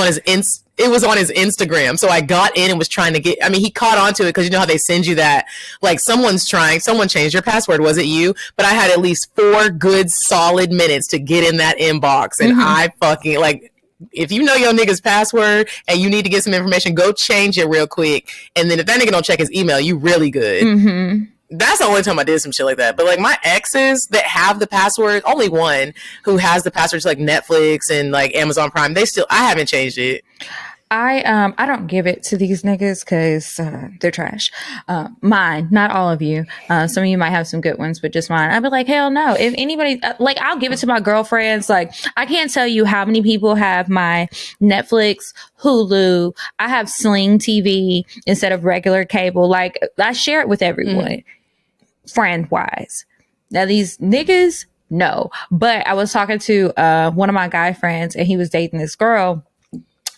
on his Instagram. So I got in and was trying to he caught on to it because you know how they send you that, like someone changed your password. Was it you? But I had at least 4 good solid minutes to get in that inbox. And I fucking if you know your nigga's password and you need to get some information, go change it real quick. And then if that nigga don't check his email, you really good. That's the only time I did some shit like that. But like my exes that have the password, only one who has the password to like Netflix and like Amazon Prime, I haven't changed it. I don't give it to these niggas because they're trash. Mine, not all of you. Some of you might have some good ones, but just mine. I'd be like, hell no. If anybody, I'll give it to my girlfriends. Like, I can't tell you how many people have my Netflix, Hulu. I have Sling TV instead of regular cable. Like, I share it with everyone, friend wise. Now, these niggas, no. But I was talking to one of my guy friends, and he was dating this girl.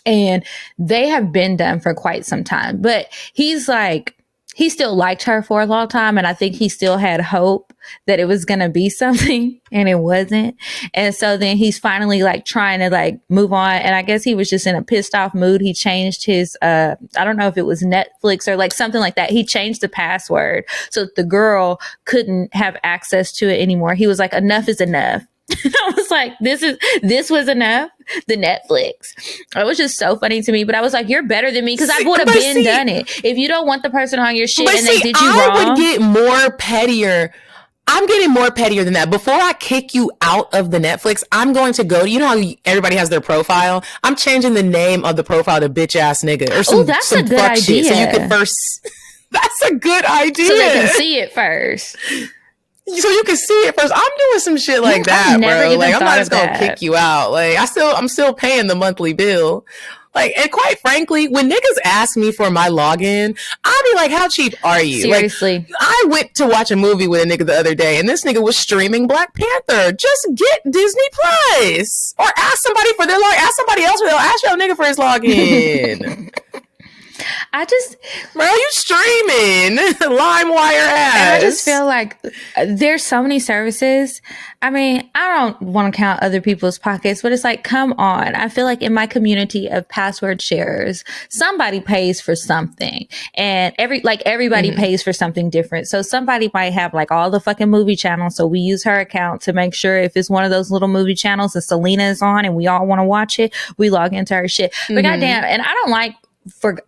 And they have been done for quite some time. But he still liked her for a long time. And I think he still had hope that it was going to be something. And it wasn't. And so then he's finally trying to move on. And I guess he was just in a pissed off mood. He changed his, I don't know if it was Netflix or something like that. He changed the password so that the girl couldn't have access to it anymore. He was like, enough is enough. I was like, this was enough. The Netflix. It was just so funny to me. But I was like, you're better than me because I would have done it. If you don't want the person on your shit and they did you wrong. I would get more pettier. I'm getting more pettier than that. Before I kick you out of the Netflix, I'm going to go to, you know how everybody has their profile? I'm changing the name of the profile to bitch ass nigga or some, that's some a good fuck idea. shit. So you can first, that's a good idea. So they can see it first. So you can see it first. I'm doing some shit like that, bro. Like I'm not just gonna kick you out. Like I'm still paying the monthly bill. Like, and quite frankly, when niggas ask me for my login, I'll be like, how cheap are you? Seriously. Like, I went to watch a movie with a nigga the other day, and this nigga was streaming Black Panther. Just get Disney Plus. Or ask somebody for their login. Ask somebody else, or they'll ask your nigga for his login. Bro, you streaming LimeWire ass. And I just feel like there's so many services. I mean, I don't want to count other people's pockets, but it's like, come on. I feel like in my community of password sharers, somebody pays for something, and everybody pays for something different. So somebody might have all the fucking movie channels. So we use her account to make sure if it's one of those little movie channels that Selena is on and we all want to watch it, we log into her shit. But goddamn, and I don't like.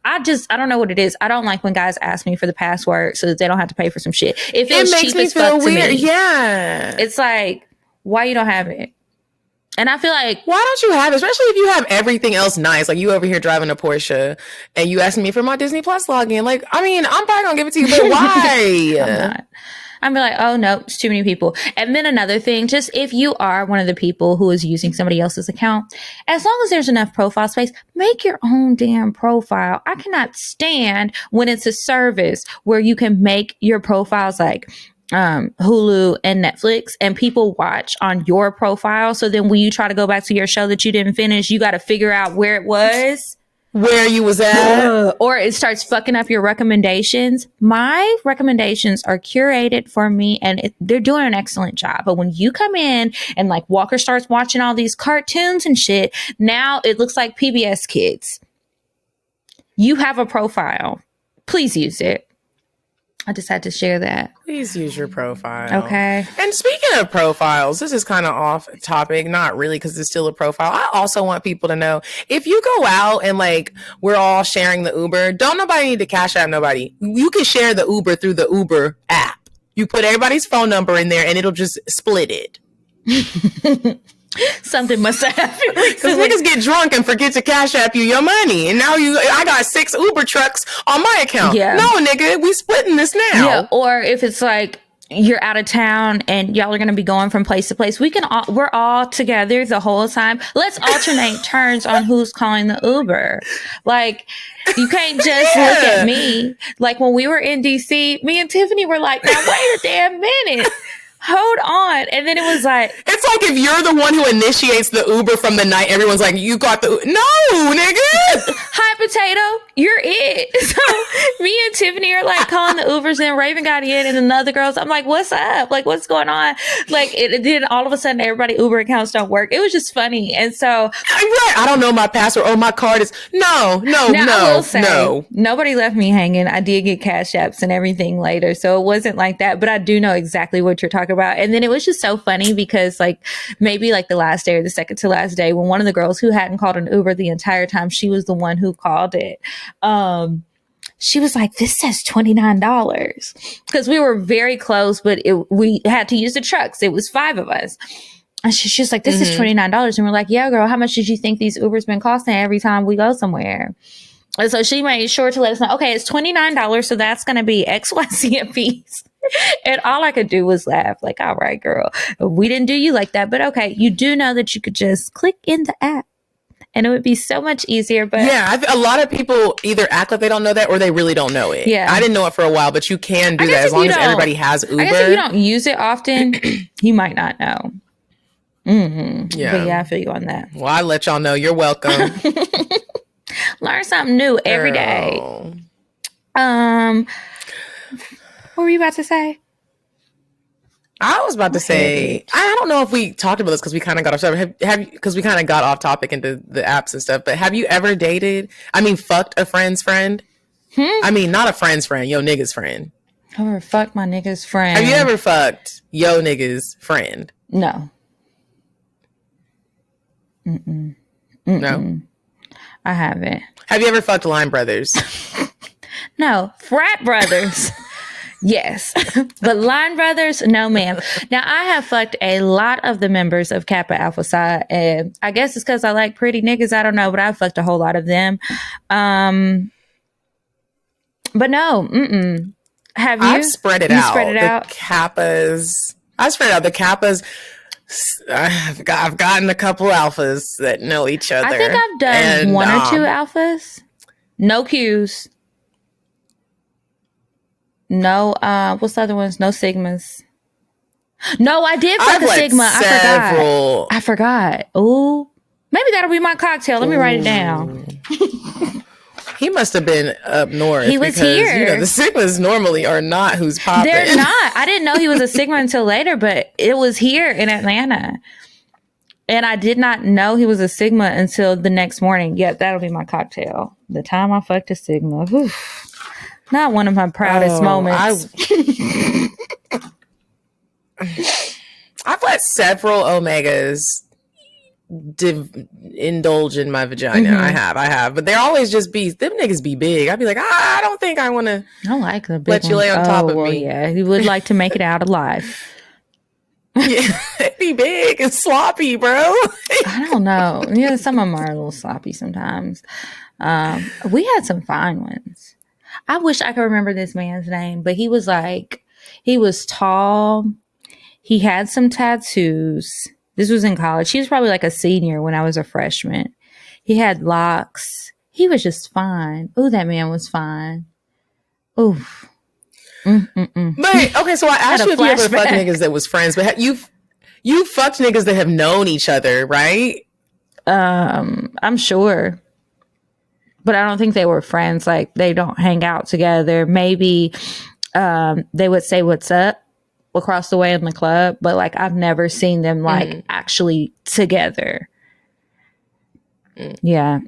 I don't know what it is. I don't like when guys ask me for the password so that they don't have to pay for some shit. It feels cheap as fuck to me. Yeah. It's like, why you don't have it? And I feel like, why don't you have, especially if you have everything else nice, like you over here driving a Porsche and you asking me for my Disney Plus login. Like, I mean, I'm probably gonna give it to you, but why? I'm not. I'm like, oh no, it's too many people. And then another thing, just if you are one of the people who is using somebody else's account, as long as there's enough profile space, make your own damn profile. I cannot stand when it's a service where you can make your profiles like Hulu and Netflix, and people watch on your profile. So then when you try to go back to your show that you didn't finish, you got to figure out where it was, where you was at, or it starts fucking up your recommendations. My recommendations are curated for me, and they're doing an excellent job. But when you come in and like Walker starts watching all these cartoons and shit, now it looks like PBS Kids. You have a profile. Please use it. I just had to share that. Please use your profile. Okay. And speaking of profiles, this is kind of off topic. Not really, because it's still a profile. I also want people to know, if you go out and like we're all sharing the Uber, don't nobody need to cash out nobody. You can share the Uber through the Uber app. You put everybody's phone number in there and it'll just split it. Something must have happened. Because niggas get drunk and forget to cash app you your money. And now I got 6 Uber trucks on my account. Yeah. No, nigga, we splitting this now. Yeah. Or if it's like you're out of town and y'all are going to be going from place to place, we're all together the whole time. Let's alternate turns on who's calling the Uber. Like, you can't just look at me. Like when we were in DC, me and Tiffany were like, now wait a damn minute. Hold on. And then it was like, it's like if you're the one who initiates the Uber from the night, everyone's like, you got the no, nigga. Hi, Potato, you're it. So me and Tiffany are like calling the Ubers, and Raven got in, and another girl's, I'm like, what's up? Like, what's going on? Like, it did all of a sudden everybody Uber accounts don't work. It was just funny. And so I don't know my password. Oh, my card is no. Nobody left me hanging. I did get cash apps and everything later, so it wasn't like that, but I do know exactly what you're talking about. And then it was just so funny because like maybe like the last day or the second to last day, when one of the girls who hadn't called an Uber the entire time, she was the one who called it. She was like, this says $29, because we were very close, but we had to use the trucks. It was 5 of us. And she's like, this is $29. And we're like, yeah, girl, how much did you think these Ubers been costing every time we go somewhere? And so she made sure to let us know, okay, it's $29. So that's going to be XYZ a piece. And all I could do was laugh. Like, all right, girl, we didn't do you like that. But okay, you do know that you could just click in the app and it would be so much easier. But yeah, a lot of people either act like they don't know that or they really don't know it. Yeah, I didn't know it for a while, but you can do that as long as everybody has Uber. I guess if you don't use it often, you might not know. Mm-hmm. Yeah. But yeah, I feel you on that. Well, I let y'all know. You're welcome. Learn something new every day. What were you about to say? I was about to say, I don't know if we talked about this because we kind of got off topic. Because we kind of got off topic into the apps and stuff. But have you ever fucked a friend's friend? I mean, not a friend's friend, yo nigga's friend. I've ever fucked my nigga's friend. Have you ever fucked yo nigga's friend? No. No. I haven't. Have you ever fucked Line Brothers? No. Frat brothers. Yes. But Line Brothers, no, ma'am. Now, I have fucked a lot of the members of Kappa Alpha Psi, and I guess it's because I like pretty niggas. I don't know, but I've fucked a whole lot of them. But no, Have you? I've spread it out. Spread it out? Kappas. I've spread it out. The Kappas. I've gotten a couple alphas that know each other. I think I've done one or two alphas. No Qs. No, what's the other ones? No Sigmas. No, I did fuck a Sigma. I forgot. Ooh. Maybe that'll be my cocktail. Let me write it down. He must have been up north. He was here. You know, the Sigmas normally are not who's popping. They're not. I didn't know he was a Sigma until later, but it was here in Atlanta. And I did not know he was a Sigma until the next morning. Yeah, that'll be my cocktail. The time I fucked a Sigma. Whew. Not one of my proudest moments. I've let several Omegas indulge in my vagina. I have, but they're always just them niggas be big. I'd be like, I don't think I want to. I like the big let you lay on top of me. Yeah, he would like to make it out alive. Yeah, they be big and sloppy, bro. I don't know. Yeah, some of them are a little sloppy sometimes. We had some fine ones. I wish I could remember this man's name, but he was tall. He had some tattoos. This was in college. He was probably like a senior when I was a freshman. He had locks. He was just fine. Ooh, that man was fine. Oof. But okay, so I asked you if you ever fucked niggas that was friends, but you fucked niggas that have known each other, right? I'm sure, but I don't think they were friends. Like, they don't hang out together. Maybe they would say what's up across the way in the club, but like I've never seen them like actually together. Yeah.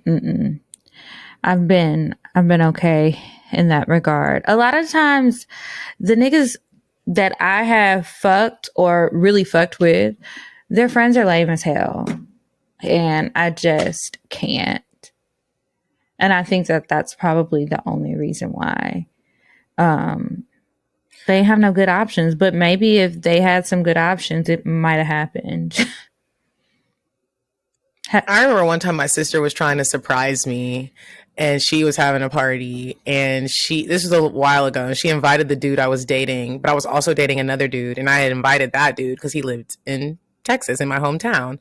I've been okay in that regard. A lot of times the niggas that I have fucked or really fucked with, their friends are lame as hell. And I just can't. And I think that that's probably the only reason why. They have no good options, but maybe if they had some good options, it might have happened. I remember one time my sister was trying to surprise me and she was having a party and this was a while ago, and she invited the dude I was dating, but I was also dating another dude, and I had invited that dude because he lived in Texas, in my hometown,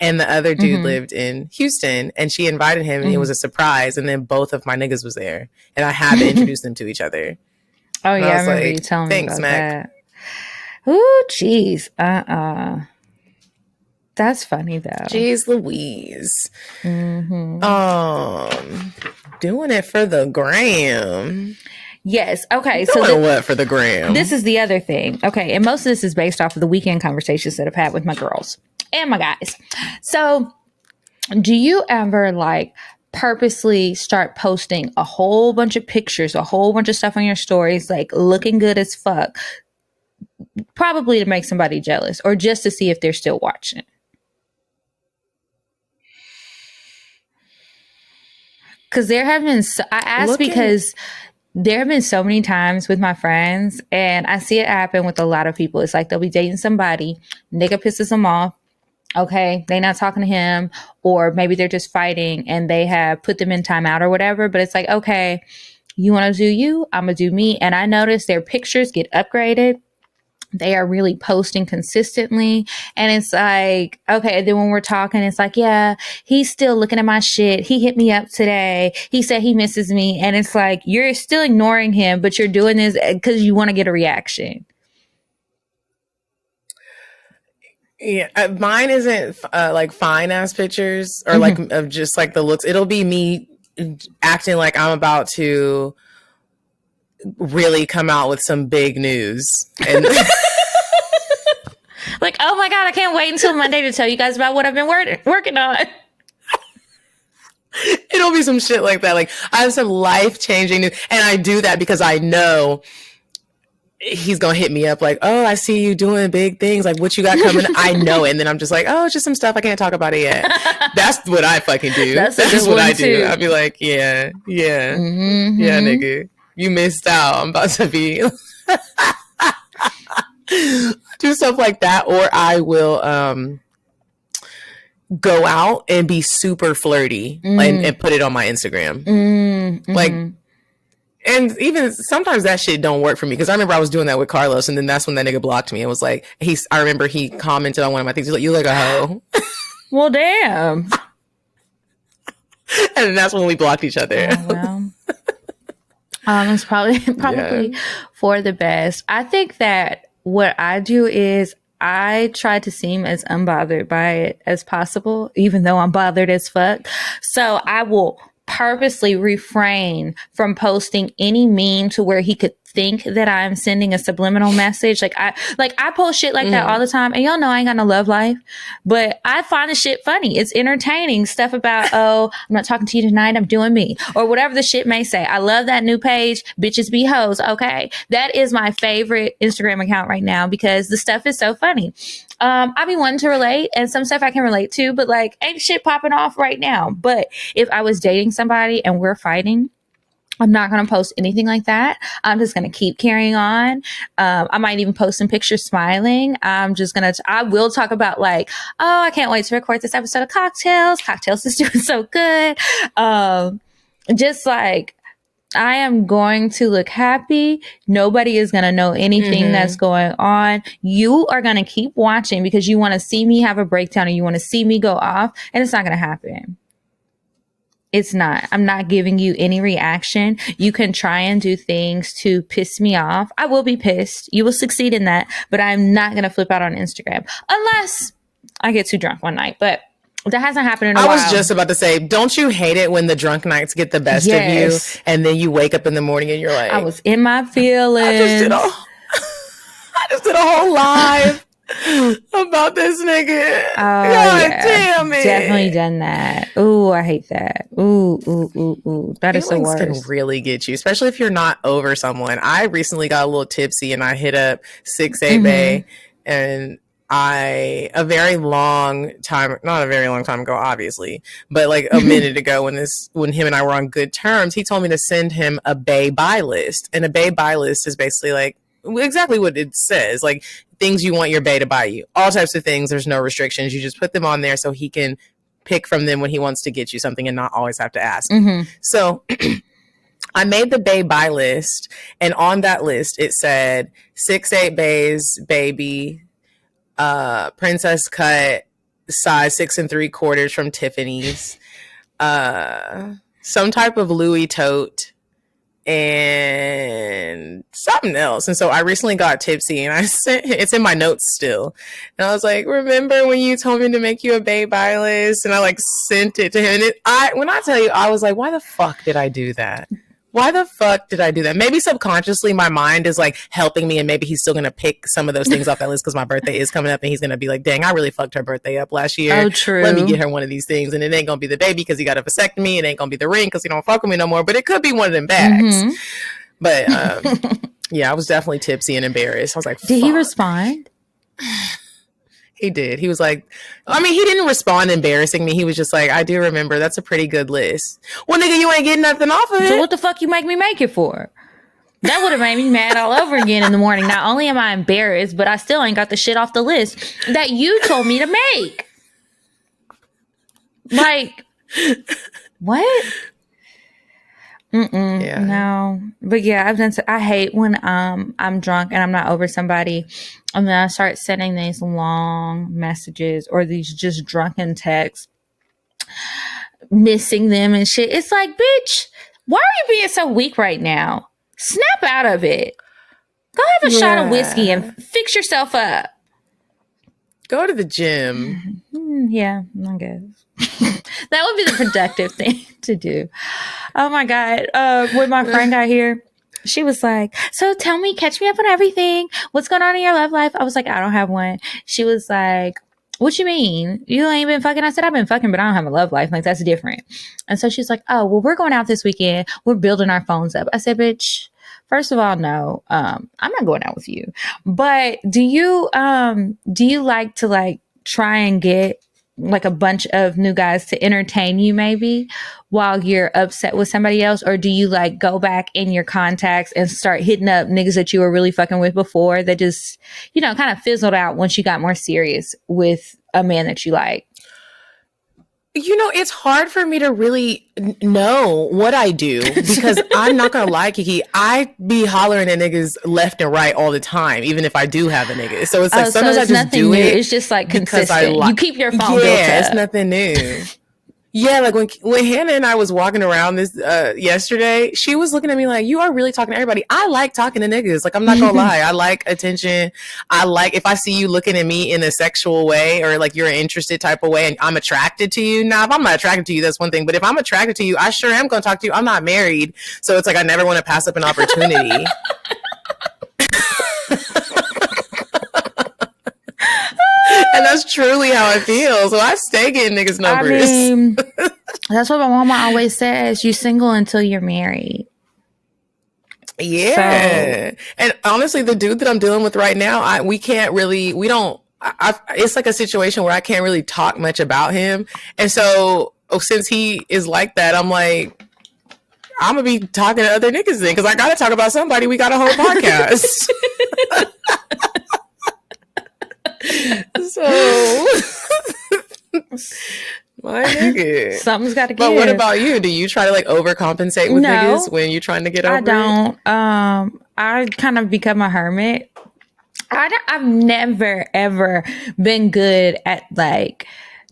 and the other dude lived in Houston, and she invited him and it was a surprise, and then both of my niggas was there and I had to introduce them to each other. Oh, and yeah, I remember like, you telling me about Mac. that. Ooh, jeez. That's funny, though. Jeez Louise. Doing it for the gram. Yes. Okay. Doing what for the gram? This is the other thing. Okay. And most of this is based off of the weekend conversations that I've had with my girls and my guys. So do you ever like purposely start posting a whole bunch of pictures, a whole bunch of stuff on your stories, like looking good as fuck, probably to make somebody jealous or just to see if they're still watching? Because there have been, I asked because there have been so many times with my friends, and I see it happen with a lot of people. It's like they'll be dating somebody, nigga pisses them off. Okay, they not talking to him, or maybe they're just fighting and they have put them in timeout or whatever. But it's like, okay, you want to do you, I'm gonna do me. And I notice their pictures get upgraded. They are really posting consistently. And it's like, okay, then when we're talking, it's like, yeah, he's still looking at my shit. He hit me up today. He said he misses me. And it's like, you're still ignoring him, but you're doing this because you want to get a reaction. Yeah, mine isn't like fine ass pictures or like of just like the looks. It'll be me acting like I'm about to really come out with some big news. And like, oh my God, I can't wait until Monday to tell you guys about what I've been working on. It'll be some shit like that. Like, I have some life-changing news. And I do that because I know he's going to hit me up like, oh, I see you doing big things. Like, what you got coming? I know it. And then I'm just like, oh, it's just some stuff. I can't talk about it yet. That's what I fucking do. That's what I do. I'll be like, yeah, nigga. You missed out. I'm about to be do stuff like that, or I will go out and be super flirty and put it on my Instagram. Like, and even sometimes that shit don't work for me, because I remember I was doing that with Carlos, and then that's when that nigga blocked me and was like, I remember he commented on one of my things. He's like, you look a hoe. Well, damn. And then that's when we blocked each other. Oh, well. It's probably for the best. I think that what I do is I try to seem as unbothered by it as possible, even though I'm bothered as fuck. So I will purposely refrain from posting any meme to where he could think that I'm sending a subliminal message. Like I post shit like that all the time, and y'all know I ain't got no love life, but I find the shit funny. It's entertaining stuff about, oh, I'm not talking to you tonight, I'm doing me, or whatever the shit may say. I love that new page, bitches be hoes. Okay, that is my favorite Instagram account right now because the stuff is so funny. I be wanting to relate, and some stuff I can relate to, but like ain't shit popping off right now. But if I was dating somebody and we're fighting, I'm not going to post anything like that. I'm just going to keep carrying on. I might even post some pictures smiling. I will talk about like, oh, I can't wait to record this episode of CockTales. CockTales is doing so good. Just like, I am going to look happy. Nobody is going to know anything that's going on. You are going to keep watching because you want to see me have a breakdown or you want to see me go off, and it's not going to happen. It's not. I'm not giving you any reaction. You can try and do things to piss me off. I will be pissed. You will succeed in that, but I'm not going to flip out on Instagram unless I get too drunk one night. But that hasn't happened in a while. I was just about to say, don't you hate it when the drunk nights get the best of you and then you wake up in the morning and you're like, I was in my feelings. I just did a whole live about this nigga. Oh, God yeah. damn it. Definitely done that. Ooh, I hate that. Ooh. That is the Feelings worst. can really get you, especially if you're not over someone. I recently got a little tipsy and I hit up 6'8" Bay, and not a very long time ago, obviously, but like a minute ago when him and I were on good terms, he told me to send him a Bay buy list. And a Bay buy list is basically like exactly what it says, like things you want your Bay to buy you, all types of things. There's no restrictions. You just put them on there so he can pick from them when he wants to get you something and not always have to ask. So I made the Bay buy list, and on that list it said 6'8" Bay's baby, princess cut, size 6 3/4 from Tiffany's, some type of Louis tote, and something else. And so I recently got tipsy and I sent it's in my notes still, and I was like, remember when you told me to make you a Bay buy list? And I like sent it to him, and when I tell you, I was like, why the fuck did I do that? Why the fuck did I do that? Maybe subconsciously my mind is like helping me, and maybe he's still going to pick some of those things off that list because my birthday is coming up and he's going to be like, dang, I really fucked her birthday up last year. Oh, true. Let me get her one of these things. And it ain't going to be the baby because he got a vasectomy. It ain't going to be the ring because he don't fuck with me no more. But it could be one of them bags. But yeah, I was definitely tipsy and embarrassed. I was like, fuck. Did he respond? He did. He was like, I mean, he didn't respond embarrassing me. He was just like, I do remember. That's a pretty good list. Well, nigga, you ain't getting nothing off of it. So what the fuck you make me make it for? That would have made me mad all over again in the morning. Not only am I embarrassed, but I still ain't got the shit off the list that you told me to make. Like, what? Yeah. No. But yeah, I hate when I'm drunk and I'm not over somebody, and then I start sending these long messages or these just drunken texts, missing them and shit. It's like, bitch, why are you being so weak right now? Snap out of it. Go have a shot of whiskey and fix yourself up. Go to the gym. Yeah, I guess. That would be the productive thing to do. Oh my God. When my friend got here, she was like, so tell me, catch me up on everything. What's going on in your love life? I was like, I don't have one. She was like, what you mean? You ain't been fucking? I said, I've been fucking, but I don't have a love life. Like, that's different. And so she's like, oh, well, we're going out this weekend. We're building our phones up. I said, bitch, first of all, no, I'm not going out with you. But do you like to like try and get like a bunch of new guys to entertain you maybe while you're upset with somebody else? Or do you like go back in your contacts and start hitting up niggas that you were really fucking with before that just, kind of fizzled out once you got more serious with a man that you like? It's hard for me to really know what I do because I'm not going to lie, Kiki, I be hollering at niggas left and right all the time, even if I do have a nigga. So it's like sometimes I just do new. it. It's just like consistent. You keep your phone built up. Yeah, it's nothing new. Yeah, like when Hannah and I was walking around this yesterday, she was looking at me like, you are really talking to everybody. I like talking to niggas. Like, I'm not gonna lie. I like attention. I like if I see you looking at me in a sexual way or like you're an interested type of way and I'm attracted to you. Now, if I'm not attracted to you, that's one thing. But if I'm attracted to you, I sure am gonna talk to you. I'm not married. So it's like I never want to pass up an opportunity. And that's truly how I feel. So I stay getting niggas' numbers. I mean, that's what my mama always says. You single until you're married. Yeah. So. And honestly, the dude that I'm dealing with right now, it's like a situation where I can't really talk much about him. And so since he is like that, I'm like, I'm gonna be talking to other niggas then, because I gotta talk about somebody. We got a whole podcast. So, my nigga, Something's got to give. But what about you? Do you try to like overcompensate with niggas when you're trying to get over? I don't. I kind of become a hermit. I've never ever been good at like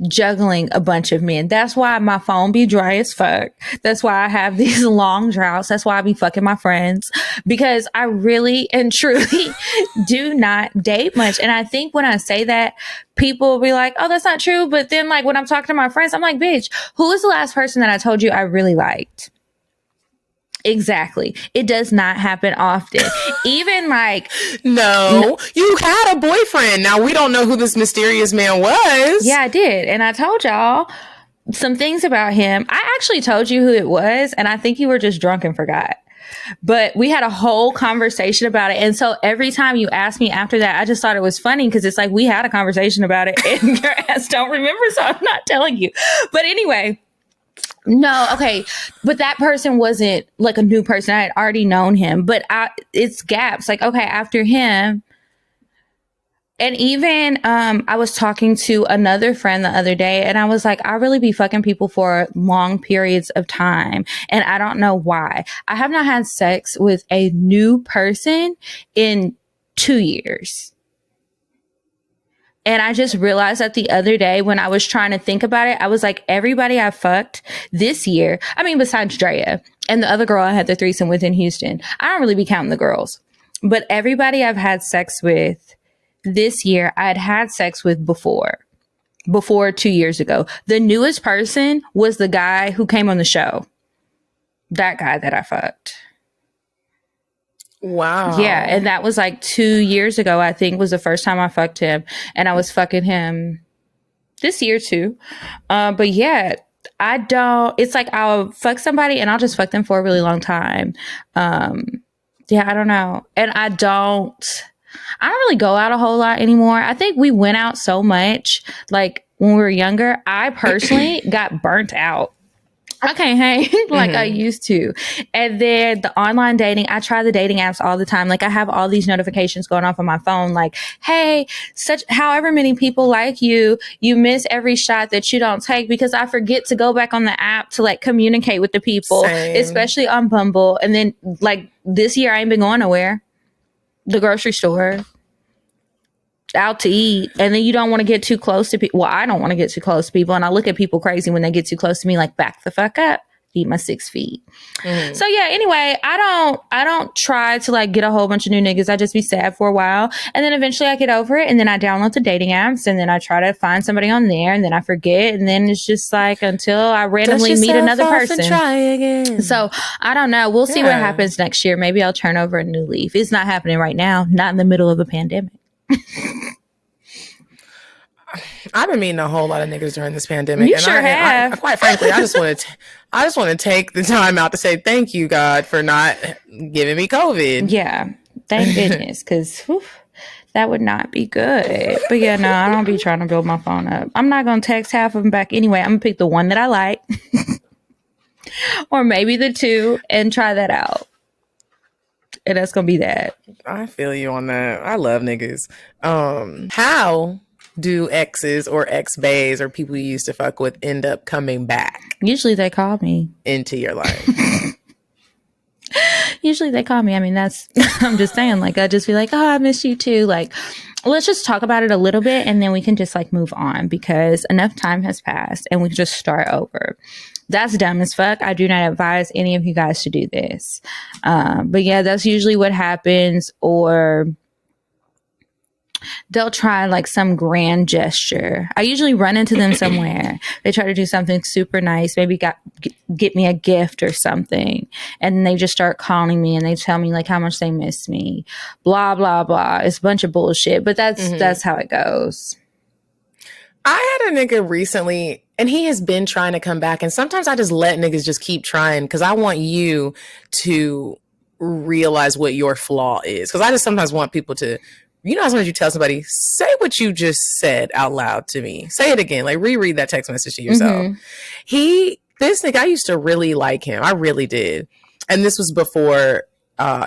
juggling a bunch of men. That's why my phone be dry as fuck. That's why I have these long droughts. That's why I be fucking my friends, because I really and truly do not date much. And I think when I say that, people will be like, oh, that's not true. But then like when I'm talking to my friends, I'm like, bitch, who was the last person that I told you I really liked? Exactly. It does not happen often. Even like, no, you had a boyfriend. Now we don't know who this mysterious man was. Yeah, I did. And I told y'all some things about him. I actually told you who it was, and I think you were just drunk and forgot. But we had a whole conversation about it. And so every time you ask me after that, I just thought it was funny because it's like we had a conversation about it and your ass don't remember. So I'm not telling you. But anyway. No, okay. But that person wasn't like a new person. I had already known him, but it's gaps. Like, okay, after him. And even I was talking to another friend the other day and I was like, I really be fucking people for long periods of time. And I don't know why. I have not had sex with a new person in 2 years. And I just realized that the other day when I was trying to think about it, I was like, everybody I fucked this year, I mean, besides Drea and the other girl I had the threesome with in Houston, I don't really be counting the girls, but everybody I've had sex with this year, I'd had sex with before 2 years ago. The newest person was the guy who came on the show. That guy that I fucked. Wow. Yeah. And that was like 2 years ago, I think was the first time I fucked him. And I was fucking him this year too. But yeah, I don't, it's like I'll fuck somebody and I'll just fuck them for a really long time. Yeah, I don't know. And I don't really go out a whole lot anymore. I think we went out so much. Like when we were younger, I personally got burnt out. I can't hang like I used to. And then the online dating, I try the dating apps all the time. Like I have all these notifications going off on my phone. Like, hey, however many people like you miss every shot that you don't take, because I forget to go back on the app to like communicate with the people, especially on Bumble. And then like this year I ain't been going nowhere. The grocery store, out to eat, and then you don't want to get too close to people. Well, I don't want to get too close to people, and I look at people crazy when they get too close to me, like back the fuck up, eat my 6 feet. So yeah, anyway, I don't try to like get a whole bunch of new niggas. I just be sad for a while, and then eventually I get over it, and then I download the dating apps, and then I try to find somebody on there, and then I forget, and then it's just like until I randomly meet another person. Try again. So I don't know. We'll see what happens next year. Maybe I'll turn over a new leaf. It's not happening right now. Not in the middle of a pandemic. I've been meeting a whole lot of niggas during this pandemic. You sure have. I quite frankly, I just want to take the time out to say thank you, God, for not giving me COVID. Yeah, thank goodness, because that would not be good. But yeah, no, I don't be trying to build my phone up. I'm not gonna text half of them back anyway. I'm gonna pick the one that I like, or maybe the two, and try that out. And that's gonna be that. I feel you on that. I love niggas. How do exes or ex-bays or people you used to fuck with end up coming back Usually they call me into your life? Usually they call me. I mean, that's, I'm just saying, like, I just be like, oh, I miss you too. Like, let's just talk about it a little bit and then we can just like move on, because enough time has passed and we can just start over. That's dumb as fuck. I do not advise any of you guys to do this. But yeah, that's usually what happens. Or they'll try like some grand gesture. I usually run into them somewhere. They try to do something super nice, maybe get me a gift or something. And then they just start calling me and they tell me like how much they miss me. Blah, blah, blah. It's a bunch of bullshit, but that's how it goes. I had a nigga recently and he has been trying to come back. And sometimes I just let niggas just keep trying because I want you to realize what your flaw is. Because I just sometimes want people to, you know, as soon as you tell somebody, say what you just said out loud to me. Say it again. Like reread that text message to yourself. This nigga, I used to really like him. I really did. And this was before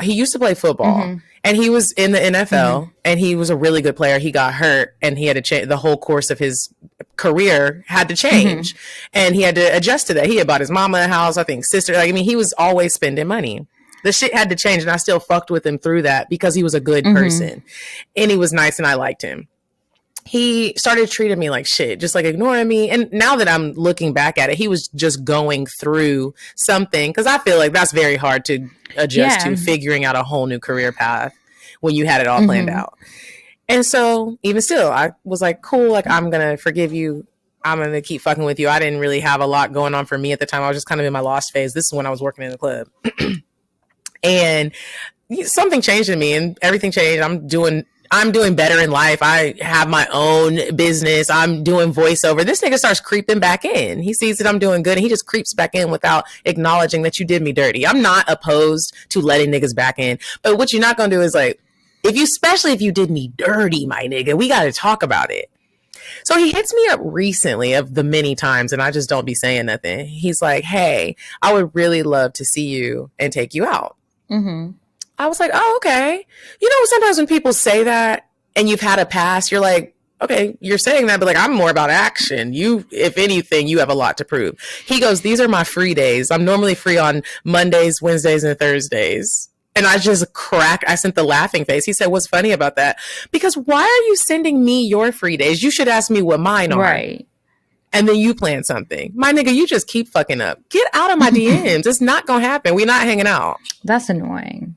he used to play football. And he was in the NFL and he was a really good player. He got hurt and he had to change the whole course of his career had to change and he had to adjust to that. He had bought his mama a house, I think sister. Like, I mean, he was always spending money. The shit had to change and I still fucked with him through that because he was a good person and he was nice and I liked him. He started treating me like shit, just like ignoring me. And now that I'm looking back at it, he was just going through something because I feel like that's very hard to adjust to, figuring out a whole new career path when you had it all planned out. And so even still, I was like, cool, like I'm going to forgive you. I'm going to keep fucking with you. I didn't really have a lot going on for me at the time. I was just kind of in my lost phase. This is when I was working in the club. And something changed in me and everything changed. I'm doing better in life. I have my own business. I'm doing voiceover. This nigga starts creeping back in. He sees that I'm doing good and he just creeps back in without acknowledging that you did me dirty. I'm not opposed to letting niggas back in. But what you're not going to do is like, especially if you did me dirty, my nigga, we got to talk about it. So he hits me up recently of the many times and I just don't be saying nothing. He's like, hey, I would really love to see you and take you out. I was like, oh, okay. You know, sometimes when people say that and you've had a past, you're like, okay, you're saying that, but like, I'm more about action. You, if anything, you have a lot to prove. He goes, these are my free days. I'm normally free on Mondays, Wednesdays, and Thursdays. And I just I sent the laughing face. He said, what's funny about that? Because why are you sending me your free days? You should ask me what mine are. Right. And then you plan something. My nigga, you just keep fucking up. Get out of my DMs. It's not going to happen. We're not hanging out. That's annoying.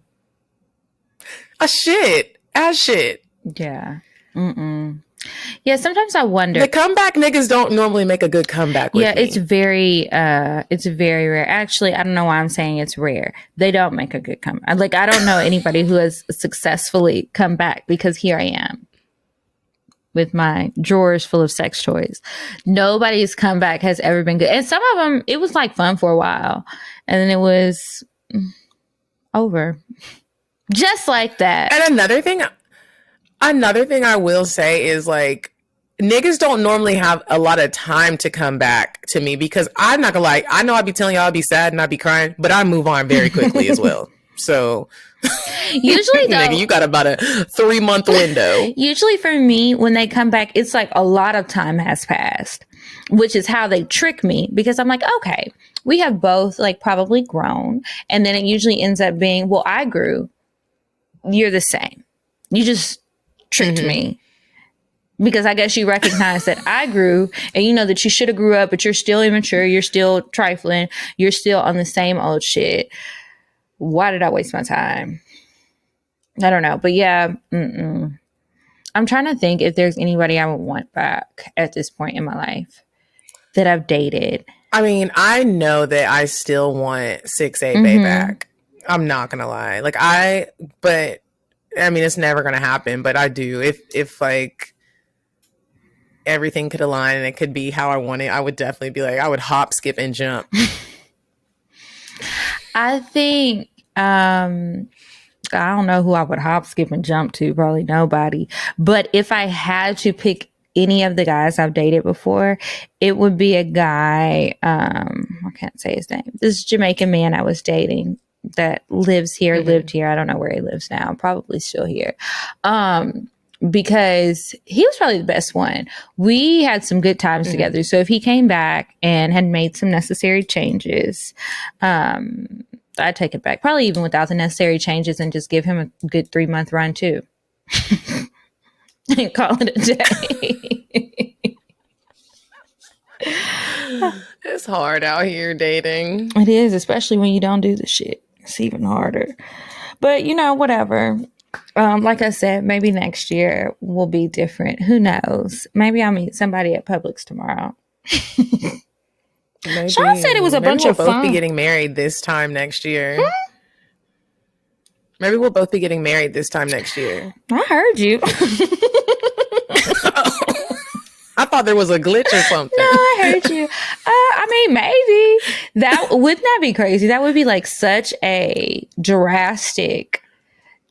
Shit. Yeah. Yeah, sometimes I wonder. The comeback niggas don't normally make a good comeback with me. It's very rare. Actually, I don't know why I'm saying it's rare. They don't make a good comeback. Like, I don't know anybody who has successfully come back because here I am with my drawers full of sex toys. Nobody's comeback has ever been good. And some of them, it was like fun for a while. And then it was over. Just like that. And another thing I will say is like, niggas don't normally have a lot of time to come back to me because I'm not gonna lie. I know I'd be telling y'all I'd be sad and I'd be crying, but I move on very quickly as well. So usually though, nigga, you got about a 3-month window. Usually for me, when they come back, it's like a lot of time has passed, which is how they trick me because I'm like, okay, we have both like probably grown. And then it usually ends up being, well, I grew. You're the same. You just tricked me because I guess you recognize that I grew and you know that you should have grew up, but you're still immature. You're still trifling. You're still on the same old shit. Why did I waste my time? I don't know. But yeah, I'm trying to think if there's anybody I would want back at this point in my life that I've dated. I mean, I know that I still want 6'8" Bae back. I'm not going to lie. But I mean, it's never going to happen, but I do. If like everything could align and it could be how I want it, I would definitely be like, I would hop, skip, and jump. I think, I don't know who I would hop, skip, and jump to. Probably nobody. But if I had to pick any of the guys I've dated before, it would be a guy, I can't say his name. This Jamaican man I was dating that lives here, lived here. I don't know where he lives now. Probably still here. Because he was probably the best one. We had some good times together. So if he came back and had made some necessary changes, I'd take it back. Probably even without the necessary changes and just give him a good 3-month run too. And call it a day. It's hard out here dating. It is, especially when you don't do the shit. It's even harder. But, you know, whatever. Like I said, maybe next year will be different. Who knows? Maybe I'll meet somebody at Publix tomorrow. Maybe. Sean said it was a bunch of fun. We'll both be getting married this time next year. Maybe we'll both be getting married this time next year. I heard you. I thought there was a glitch or something. No, I heard you. I mean, maybe. Wouldn't that be crazy? That would be like such a drastic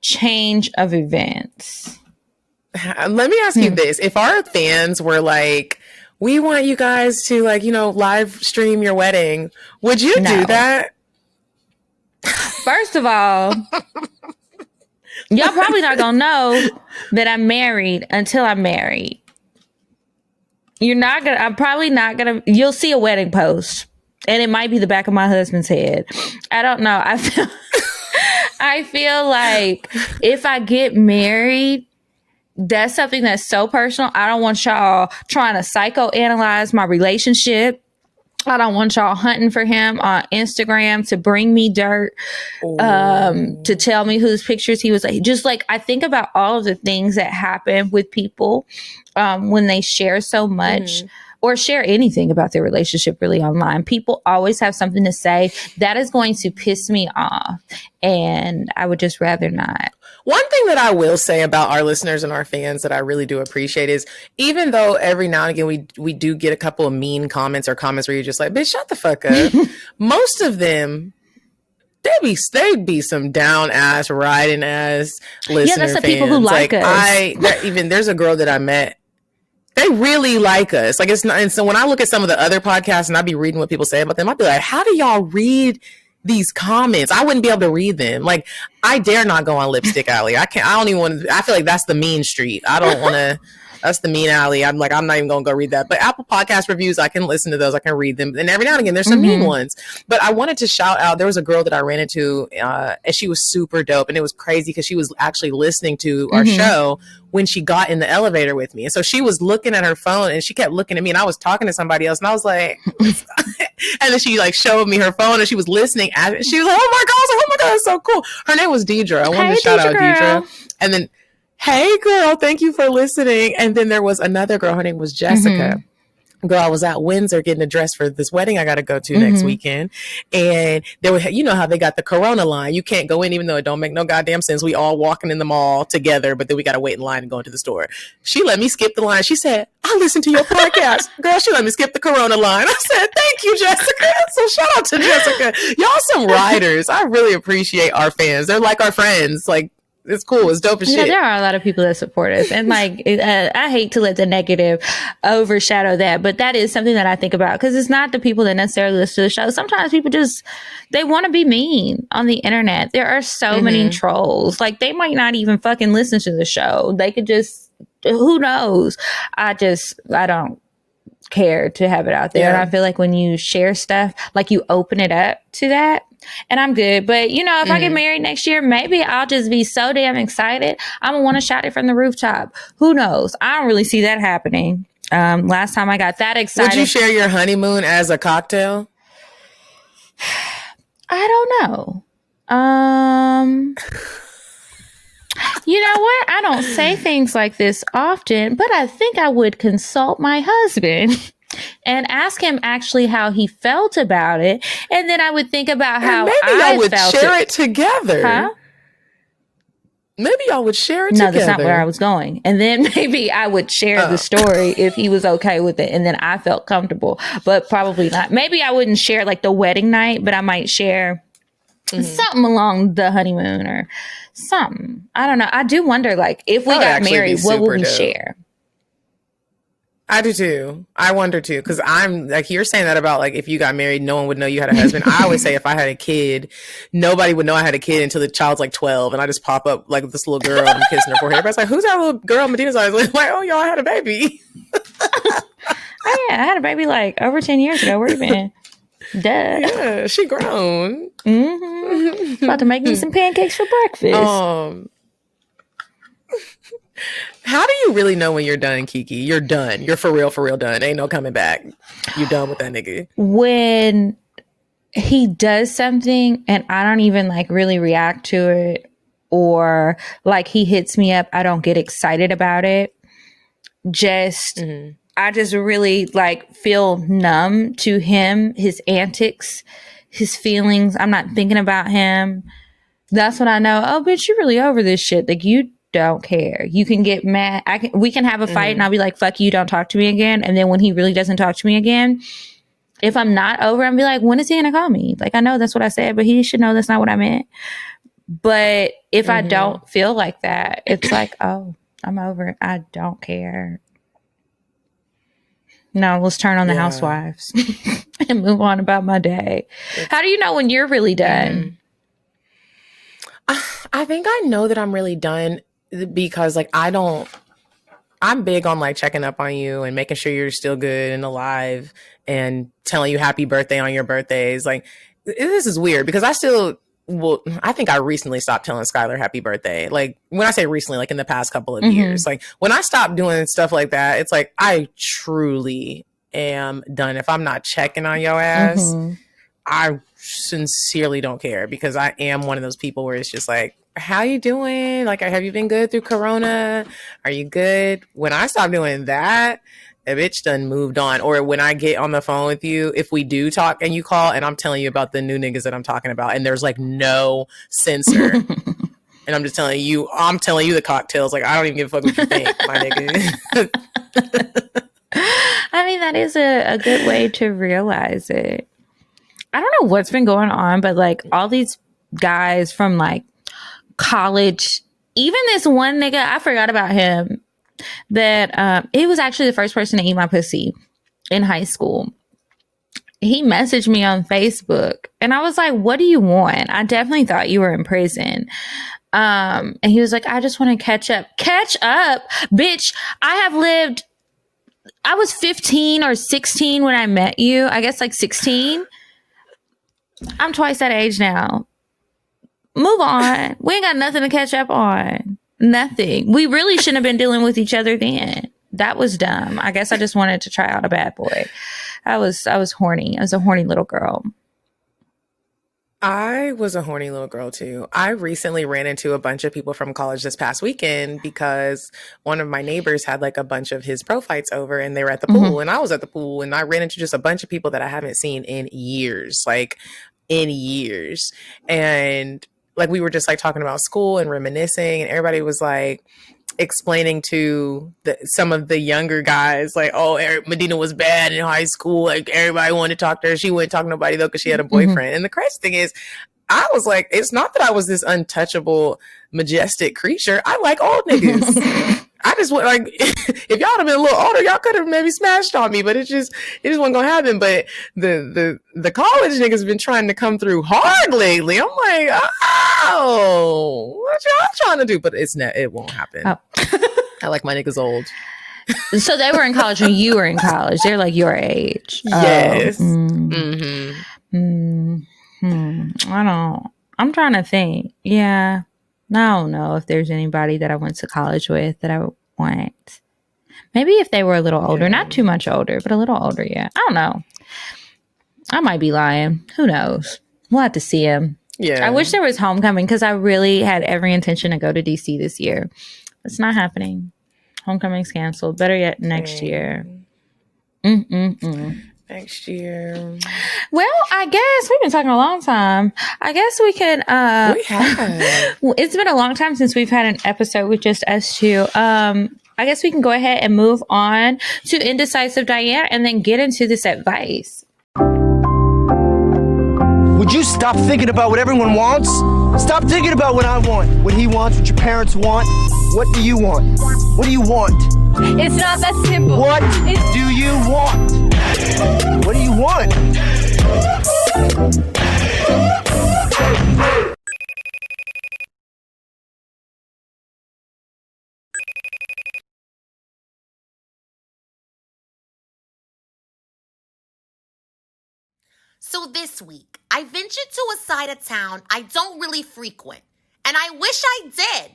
change of events. Let me ask you this. If our fans were like, we want you guys to like, you know, live stream your wedding, would you do that? First of all, y'all probably not gonna know that I'm married until I'm married. I'm probably not gonna, you'll see a wedding post and it might be the back of my husband's head. I don't know. I feel like if I get married, that's something that's so personal. I don't want y'all trying to psychoanalyze my relationship. I don't want y'all hunting for him on Instagram to bring me dirt, to tell me whose pictures he was like. Just like, I think about all of the things that happen with people when they share so much or share anything about their relationship really online. People always have something to say that is going to piss me off. And I would just rather not. One thing that I will say about our listeners and our fans that I really do appreciate is, even though every now and again we do get a couple of mean comments or comments where you're just like, bitch, shut the fuck up. Most of them, they'd be some down ass, riding ass listener. Yeah, that's the fans. people who like us. There's a girl that I met. They really like us. Like, it's not. And so when I look at some of the other podcasts and I be reading what people say about them, I'd be like, how do y'all read these comments? I wouldn't be able to read them. Like, I dare not go on Lipstick Alley. I don't even want to. I feel like that's the mean street. I don't want to. That's the mean alley. I'm not even going to go read that. But Apple Podcast reviews, I can listen to those. I can read them. And every now and again, there's some mean ones. But I wanted to shout out. There was a girl that I ran into, and she was super dope. And it was crazy because she was actually listening to our show when she got in the elevator with me. And so she was looking at her phone and she kept looking at me, and I was talking to somebody else, and I was like, and then she like showed me her phone and she was listening at it. She was like, oh my God. I was like, oh my God, it's so cool. Her name was Deidre. I wanted to shout out Deidre. And then, hey girl, thank you for listening. And then there was another girl, her name was Jessica. Girl, I was at Windsor getting a dress for this wedding I got to go to next weekend. And there were, you know how they got the Corona line. You can't go in even though it don't make no goddamn sense. We all walking in the mall together, but then we got to wait in line and go into the store. She let me skip the line. She said, I listened to your podcast. Girl, she let me skip the Corona line. I said, thank you, Jessica. So shout out to Jessica. Y'all some riders. I really appreciate our fans. They're like our friends. Like, it's cool. It's dope as shit. There are a lot of people that support us. And like, I hate to let the negative overshadow that, but that is something that I think about, because it's not the people that necessarily listen to the show. Sometimes people they want to be mean on the internet. There are so many trolls. Like, they might not even fucking listen to the show. They could just, who knows? I don't care to have it out there. And I feel like when you share stuff, like, you open it up to that. And I'm good. But, you know, if I get married next year, maybe I'll just be so damn excited. I'm going to want to shout it from the rooftop. Who knows? I don't really see that happening. Last time I got that excited. Would you share your honeymoon as a cocktail? I don't know. You know what? I don't say things like this often, but I think I would consult my husband and ask him actually how he felt about it. And then I would think about how I would felt share it together. Huh? Maybe y'all would share it together. No, that's not where I was going. And then maybe I would share the story if he was okay with it. And then I felt comfortable, but probably not. Maybe I wouldn't share like the wedding night, but I might share something along the honeymoon or something. I don't know. I do wonder, like, if we got married, what would we share? I do too. I wonder too, because I'm like, you're saying that about like, if you got married, no one would know you had a husband. I always say if I had a kid, nobody would know I had a kid until the child's like 12, and I just pop up like this little girl and I'm kissing her forehead. Everybody's like, who's that little girl? Medina's always like, oh, y'all had a baby. Oh yeah, I had a baby like over 10 years ago. Where you been? Duh. Yeah, she grown. About to make me some pancakes for breakfast. How do you really know when you're done, Kiki? You're done. You're for real done. Ain't no coming back. You're done with that nigga. When he does something and I don't even like really react to it, or like he hits me up, I don't get excited about it. I just really like feel numb to him, his antics, his feelings. I'm not thinking about him. That's when I know, oh, bitch, you're really over this shit. Like, you don't care. You can get mad. We can have a fight and I'll be like, fuck you, don't talk to me again. And then when he really doesn't talk to me again, if I'm not over, I'm be like, when is he gonna call me? Like, I know that's what I said, but he should know that's not what I meant. But if I don't feel like that, it's like, oh, I'm over it. I don't care. No, let's turn on the Housewives and move on about my day. How do you know when you're really done? I think I know that I'm really done because like I'm big on like checking up on you and making sure you're still good and alive and telling you happy birthday on your birthdays. Like this is weird because I think I recently stopped telling Skylar happy birthday. Like when I say recently, like in the past couple of years, like when I stopped doing stuff like that, it's like I truly am done. If I'm not checking on your ass, I sincerely don't care because I am one of those people where it's just like, how you doing? Like, have you been good through Corona? Are you good? When I stop doing that, a bitch done moved on. Or when I get on the phone with you, if we do talk and you call and I'm telling you about the new niggas that I'm talking about and there's like no censor. And I'm just telling you the cocktails. Like, I don't even give a fuck what you think, my nigga. I mean, that is a good way to realize it. I don't know what's been going on, but like all these guys from like college, even this one nigga, I forgot about him, that he was actually the first person to eat my pussy in high school. He messaged me on Facebook and I was like, what do you want? I definitely thought you were in prison. And he was like, I just want to catch up. Catch up? Bitch, I was 15 or 16 when I met you. I guess like 16. I'm twice that age now. Move on. We ain't got nothing to catch up on. Nothing. We really shouldn't have been dealing with each other then. That was dumb. I guess I just wanted to try out a bad boy. I was horny. I was a horny little girl. I was a horny little girl too. I recently ran into a bunch of people from college this past weekend because one of my neighbors had like a bunch of his pro fights over and they were at the pool and I was at the pool and I ran into just a bunch of people that I haven't seen in years, And like we were just like talking about school and reminiscing and everybody was like explaining to some of the younger guys like, oh, Medinah was bad in high school. Like everybody wanted to talk to her. She wouldn't talk to nobody though because she had a boyfriend. And the crazy thing is, I was like, it's not that I was this untouchable, majestic creature. I like old niggas. I just want like, if y'all had been a little older, y'all could have maybe smashed on me, but it just wasn't gonna happen. But the college niggas been trying to come through hard lately. I'm like, oh, what y'all trying to do? But it won't happen. Oh. I like my niggas old. So they were in college when you were in college. They're like your age. Yes. I'm trying to think. Yeah. I don't know if there's anybody that I went to college with that I want. Maybe if they were a little older, not too much older, but a little older. Yeah. I don't know. I might be lying. Who knows? We'll have to see him. Yeah. I wish there was homecoming because I really had every intention to go to DC this year. It's not happening. Homecoming's canceled. Better yet, next year. Next year. Well, I guess we've been talking a long time. I guess we could. We have. It's been a long time since we've had an episode with just us two. I guess we can go ahead and move on to Indecisive Diane and then get into this advice. Would you stop thinking about what everyone wants? Stop thinking about what I want, what he wants, what your parents want. What do you want? What do you want? It's not that simple. What do you want? What do you want? So this week, I ventured to a side of town I don't really frequent, and I wish I did.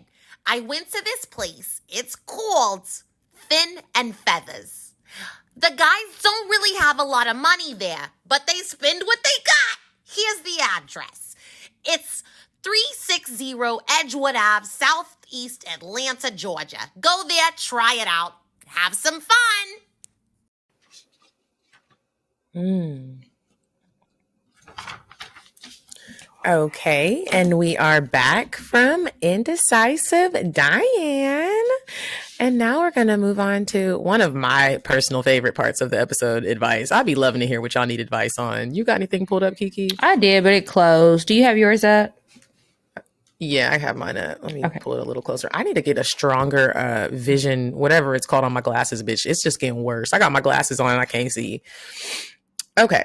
I went to this place. It's called Fin and Feathers. The guys don't really have a lot of money there, but they spend what they got. Here's the address. It's 360 Edgewood Ave, Southeast Atlanta, Georgia. Go there, try it out, have some fun. Okay, and we are back from Indecisive Diane. And now we're going to move on to one of my personal favorite parts of the episode, advice. I'd be loving to hear what y'all need advice on. You got anything pulled up, Kiki? I did, but it closed. Do you have yours up? Yeah, I have mine up. Let me pull it a little closer. I need to get a stronger vision, whatever it's called on my glasses, bitch. It's just getting worse. I got my glasses on and I can't see. Okay.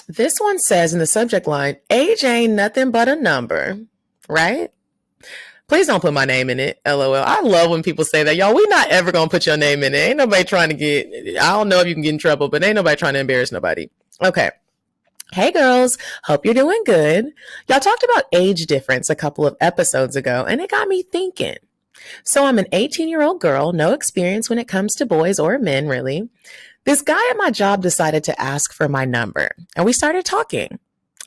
This one says in the subject line, age ain't nothing but a number. right? Please don't put my name in it. LOL. I love when people say that. Y'all, we not ever gonna put your name in it. Ain't nobody trying to get, I don't know if you can get in trouble, but ain't nobody trying to embarrass nobody. Okay. Hey girls, hope you're doing good. Y'all talked about age difference a couple of episodes ago, and it got me thinking. So I'm an 18-year-old girl, no experience when it comes to boys or men, really. This guy at my job decided to ask for my number, and we started talking.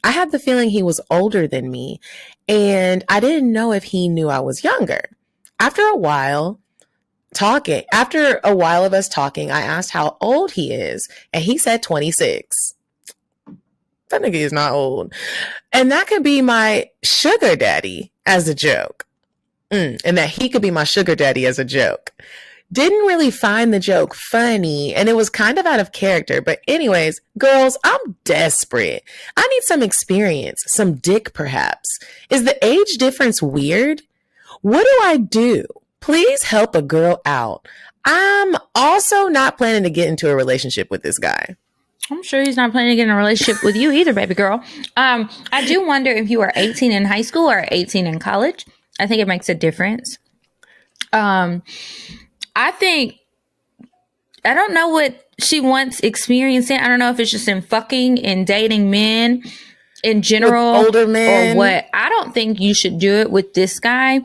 I had the feeling he was older than me, and I didn't know if he knew I was younger. After a while of us talking, I asked how old he is, and he said 26. That nigga is not old. And that could be my sugar daddy as a joke. And that he could be my sugar daddy as a joke. Didn't really find the joke funny, and it was kind of out of character. But anyways, girls, I'm desperate. I need some experience, some dick perhaps. Is the age difference weird? What do I do? Please help a girl out. I'm also not planning to get into a relationship with this guy. I'm sure he's not planning to get in a relationship with you either, baby girl. I do wonder if you are 18 in high school or 18 in college. I think it makes a difference. I don't know what she wants experience in. I don't know if it's just in fucking and dating men in general. With older men. Or what. I don't think you should do it with this guy.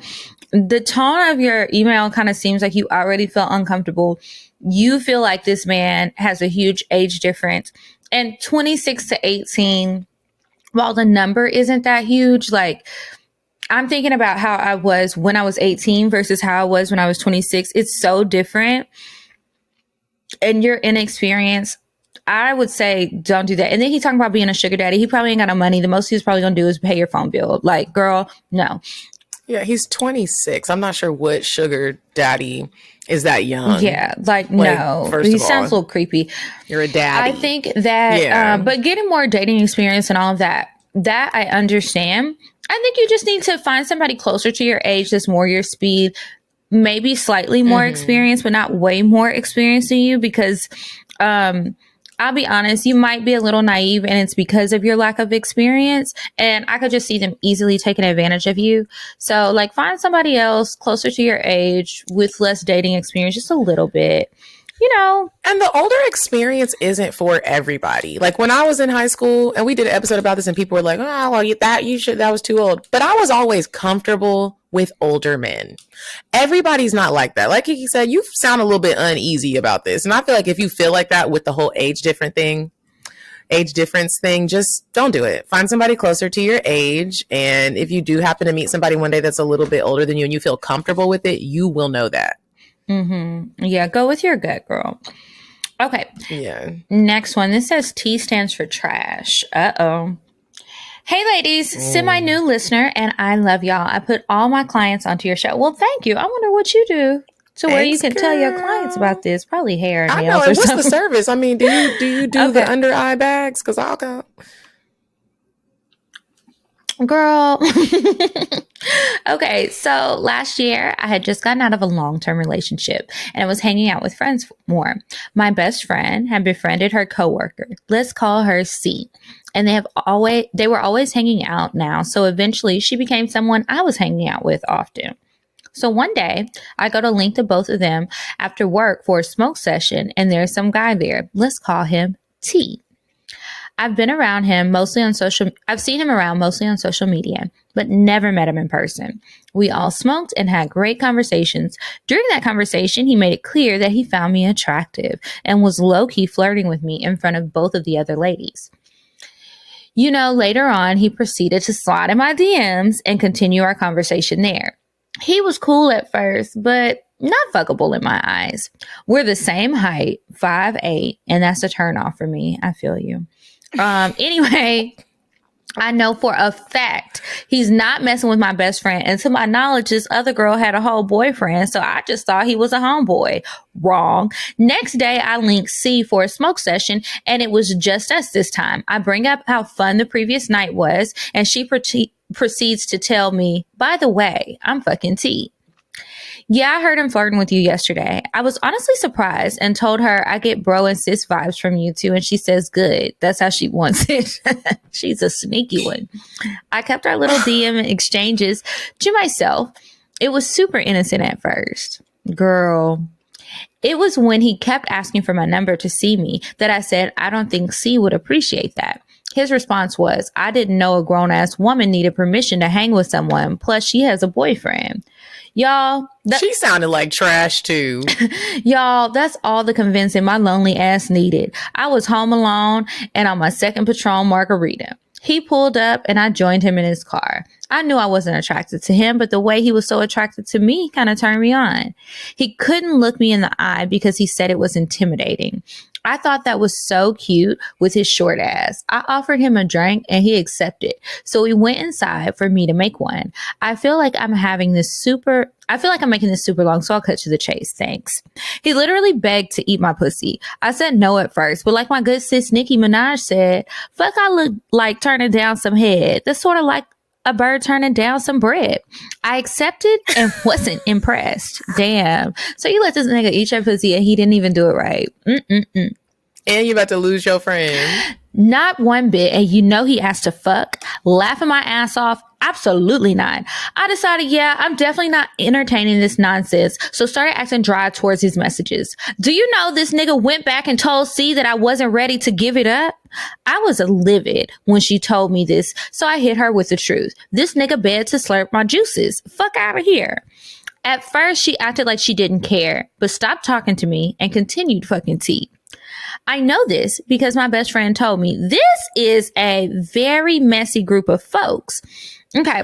The tone of your email kind of seems like you already felt uncomfortable. You feel like this man has a huge age difference. And 26 to 18, while the number isn't that huge, like, I'm thinking about how I was when I was 18 versus how I was when I was 26. It's so different. And you're inexperienced. I would say don't do that. And then he's talking about being a sugar daddy. He probably ain't got no money. The most he's probably going to do is pay your phone bill. Like, girl, no. Yeah, he's 26. I'm not sure what sugar daddy is that young. Yeah, like no. He sounds a little creepy. You're a daddy. I think that, but getting more dating experience and all of that I understand. I think you just need to find somebody closer to your age that's more your speed, maybe slightly more experienced, but not way more experienced than you, because I'll be honest, you might be a little naive and it's because of your lack of experience. And I could just see them easily taking advantage of you. So like find somebody else closer to your age with less dating experience, just a little bit. You know. And the older experience isn't for everybody. Like when I was in high school and we did an episode about this and people were like, oh, well, that was too old. But I was always comfortable with older men. Everybody's not like that. Like Kiki said, you sound a little bit uneasy about this. And I feel like if you feel like that with the whole age difference thing, just don't do it. Find somebody closer to your age. And if you do happen to meet somebody one day that's a little bit older than you and you feel comfortable with it, you will know that. Yeah, go with your gut, girl. Okay. Yeah. Next one. This says T stands for trash. Uh-oh. Hey, ladies. Semi-new listener, and I love y'all. I put all my clients onto your show. Well, thank you. I wonder what you do to where you can tell your clients about this. Probably hair and nails or something. What's the service? I mean, do you do the under eye bags? Because I'll go. Girl. Okay, so last year I had just gotten out of a long-term relationship and I was hanging out with friends more. My best friend had befriended her coworker. Let's call her C. And they were always hanging out now. So eventually she became someone I was hanging out with often. So one day I go to link to both of them after work for a smoke session and there's some guy there. Let's call him T. I've seen him around mostly on social media, but never met him in person. We all smoked and had great conversations. During that conversation, he made it clear that he found me attractive and was low-key flirting with me in front of both of the other ladies. You know, later on, he proceeded to slide in my DMs and continue our conversation there. He was cool at first, but not fuckable in my eyes. We're the same height, 5'8", and that's a turnoff for me. I feel you. Anyway, I know for a fact he's not messing with my best friend. And to my knowledge, this other girl had a whole boyfriend. So I just thought he was a homeboy. Wrong. Next day, I link C for a smoke session and it was just us this time. I bring up how fun the previous night was and she proceeds to tell me, by the way, I'm fucking T. Yeah, I heard him flirting with you yesterday. I was honestly surprised and told her I get bro and sis vibes from you too. And she says, good. That's how she wants it. She's a sneaky one. I kept our little DM exchanges to myself. It was super innocent at first. Girl, it was when he kept asking for my number to see me that I said, I don't think C would appreciate that. His response was, I didn't know a grown-ass woman needed permission to hang with someone. Plus, she has a boyfriend. Y'all, she sounded like trash too. Y'all, that's all the convincing my lonely ass needed. I was home alone and on my second Patron margarita. He pulled up and I joined him in his car. I knew I wasn't attracted to him, but the way he was so attracted to me kind of turned me on. He couldn't look me in the eye because he said it was intimidating. I thought that was so cute with his short ass. I offered him a drink and he accepted. So we went inside for me to make one. I feel like I'm making this super long, so I'll cut to the chase. Thanks. He literally begged to eat my pussy. I said no at first, but like my good sis Nicki Minaj said, fuck, I look like turning down some head. That's sort of like a bird turning down some bread. I accepted and wasn't impressed. Damn. So you let this nigga eat your pussy and he didn't even do it right. Mm-mm-mm. And you about to lose your friend. Not one bit. And you know he asked to fuck? Laughing my ass off? Absolutely not. I decided, yeah, I'm definitely not entertaining this nonsense. So started acting dry towards his messages. Do you know this nigga went back and told C that I wasn't ready to give it up? I was livid when she told me this. So I hit her with the truth. This nigga begged to slurp my juices. Fuck out of here. At first, she acted like she didn't care, but stopped talking to me and continued fucking tea. I know this because my best friend told me this is a very messy group of folks. Okay.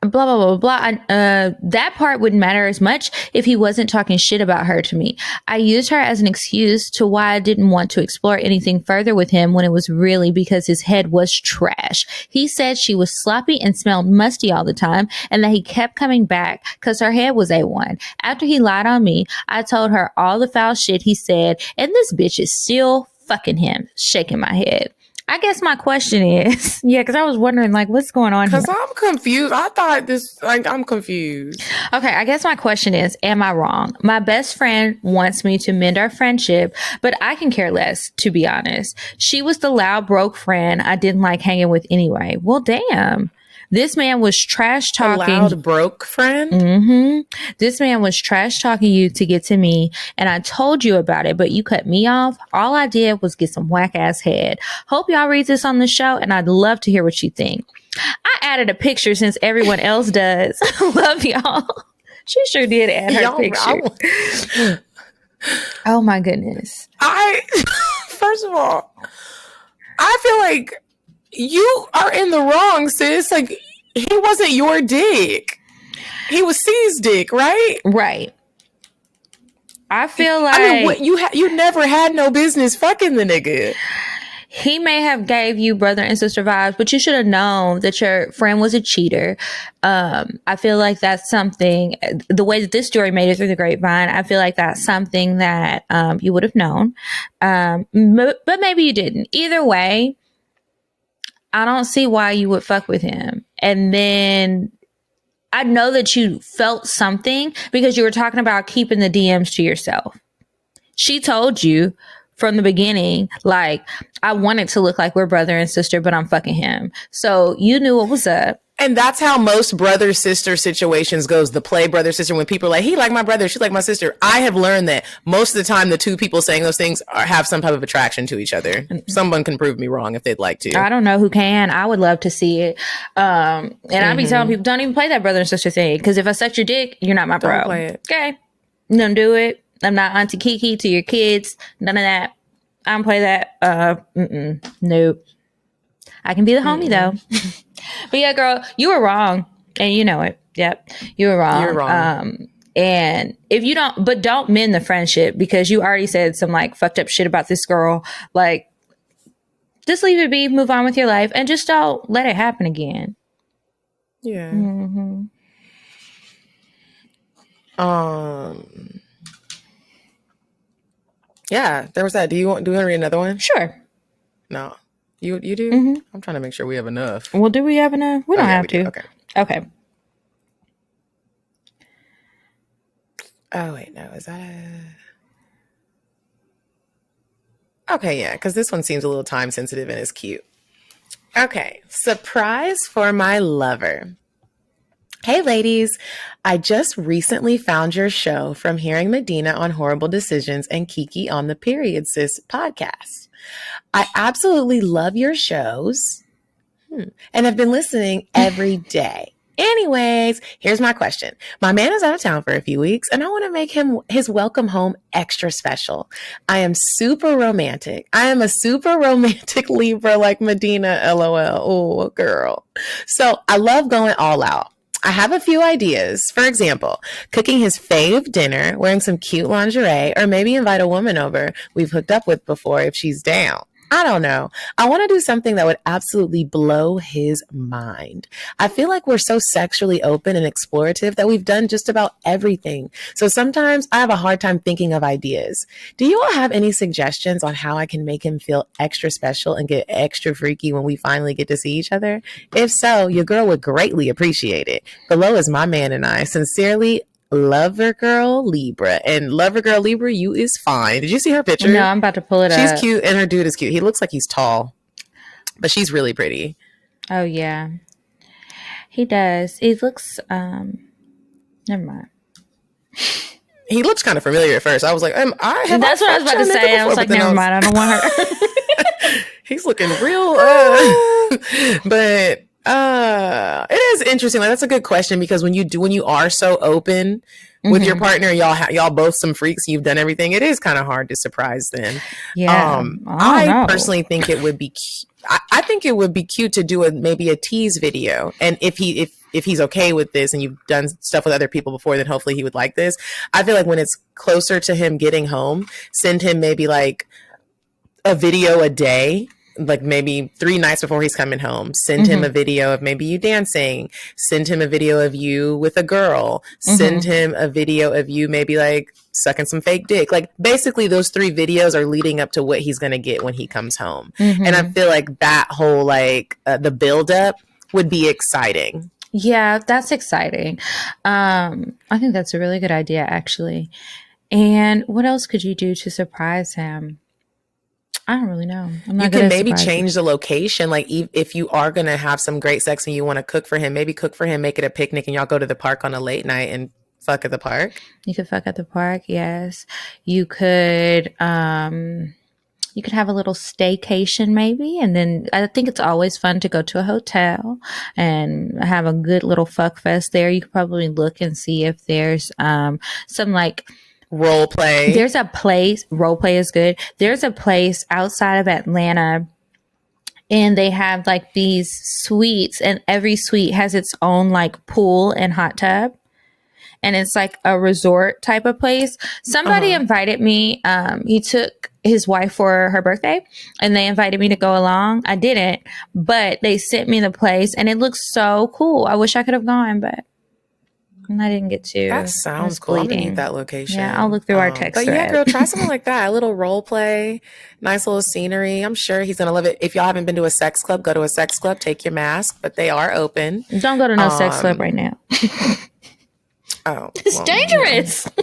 Blah, blah, blah, blah. That part wouldn't matter as much if he wasn't talking shit about her to me. I used her as an excuse to why I didn't want to explore anything further with him when it was really because his head was trash. He said she was sloppy and smelled musty all the time and that he kept coming back because her head was A1. After he lied on me, I told her all the foul shit he said and this bitch is still fucking him, shaking my head. I guess my question is, yeah, because I was wondering, like, what's going on here? Because I'm confused. I thought this, like, I'm confused. Okay, I guess my question is, am I wrong? My best friend wants me to mend our friendship, but I can care less, to be honest. She was the loud, broke friend I didn't like hanging with anyway. Well, damn. This man was trash talking. A loud, broke friend? Mm-hmm. This man was trash talking you to get to me, and I told you about it, but you cut me off. All I did was get some whack ass head. Hope y'all read this on the show, and I'd love to hear what you think. I added a picture since everyone else does. Love y'all. She sure did add her picture. Oh my goodness. First of all, I feel like you are in the wrong, sis. Like, he wasn't your dick. He was C's dick, right? Right. I feel like... I mean, you never had no business fucking the nigga. He may have gave you brother and sister vibes, but you should have known that your friend was a cheater. I feel like that's something... The way that this story made it through the grapevine, I feel like that's something that you would have known. But maybe you didn't. Either way, I don't see why you would fuck with him. And then I know that you felt something because you were talking about keeping the DMs to yourself. She told you from the beginning, like, I want it to look like we're brother and sister, but I'm fucking him. So you knew what was up. And that's how most brother-sister situations goes. The play brother-sister, when people are like, he like my brother, she like my sister. I have learned that most of the time the two people saying those things have some type of attraction to each other. Someone can prove me wrong if they'd like to. I don't know who can. I would love to see it. And I'd be telling people, don't even play that brother and sister thing. Because if I suck your dick, you're not my bro. Don't play it. Okay. Don't do it. I'm not Auntie Kiki to your kids. None of that. I don't play that. Nope. I can be the homie though. But yeah, girl, you were wrong. And you know it. Yep. You were wrong. You're wrong. And if you don't mend the friendship because you already said some like fucked up shit about this girl, like just leave it be, move on with your life and just don't let it happen again. Yeah. Mm-hmm. Yeah, there was that. Do you want to read another one? Sure. No. You do? Mm-hmm. I'm trying to make sure we have enough. Well, do we have enough? We don't have to. Okay. Oh, wait, no. Is that Okay, yeah, because this one seems a little time sensitive and is cute. Okay, surprise for my lover. Hey, ladies. I just recently found your show from hearing Medinah on Horrible Decisions and Kiki on the Period Sis podcast. I absolutely love your shows and have been listening every day. Anyways, here's my question. My man is out of town for a few weeks and I want to make his welcome home extra special. I am super romantic. I am a super romantic Libra like Medinah, LOL. Oh, girl. So I love going all out. I have a few ideas. For example, cooking his fave dinner, wearing some cute lingerie, or maybe invite a woman over we've hooked up with before if she's down. I don't know. I want to do something that would absolutely blow his mind. I feel like we're so sexually open and explorative that we've done just about everything. So sometimes I have a hard time thinking of ideas. Do you all have any suggestions on how I can make him feel extra special and get extra freaky when we finally get to see each other? If so, your girl would greatly appreciate it. Below is my man and I. Sincerely, Lover Girl Libra. And Lover Girl Libra, you is fine. Did you see her picture? No, I'm about to pull it up. She's cute and her dude is cute. He looks like he's tall, but she's really pretty. Oh, yeah. He does. He looks, never mind. He looks kind of familiar at first. I was like, That's what I was about to say. I was like, never mind. I don't want her. He's looking real, but it is interesting. Like, that's a good question because when you are so open with your partner, y'all both some freaks, you've done everything. It is kind of hard to surprise them. Yeah. I personally think it would be. I think it would be cute to do maybe a tease video, and if he's okay with this, and you've done stuff with other people before, then hopefully he would like this. I feel like when it's closer to him getting home, send him maybe like a video a day. Like maybe 3 nights before he's coming home, send him a video of maybe you dancing, send him a video of you with a girl, send him a video of you maybe like sucking some fake dick. Like basically those 3 videos are leading up to what he's going to get when he comes home. And I feel like that whole like the build up would be exciting. Yeah, that's exciting. I think that's a really good idea actually. And what else could you do to surprise him? I don't really know. You can maybe change the location. Like if you are going to have some great sex and you want to cook for him, maybe cook for him, make it a picnic and y'all go to the park on a late night and fuck at the park. You could fuck at the park. Yes. You could have a little staycation maybe. And then I think it's always fun to go to a hotel and have a good little fuck fest there. You could probably look and see if there's some like role play. There's a place, role play is good. There's a place outside of Atlanta and they have like these suites and every suite has its own like pool and hot tub. And it's like a resort type of place. Somebody invited me. He took his wife for her birthday and they invited me to go along. I didn't, but they sent me the place and it looks so cool. I wish I could have gone, but I didn't get to. That sounds cool. I'm gonna need that location. Yeah, I'll look through our text. But yeah, girl, try something like that. A little role play, nice little scenery. I'm sure he's gonna love it. If y'all haven't been to a sex club, go to a sex club. Take your mask, but they are open. Don't go to no sex club right now. It's dangerous. Look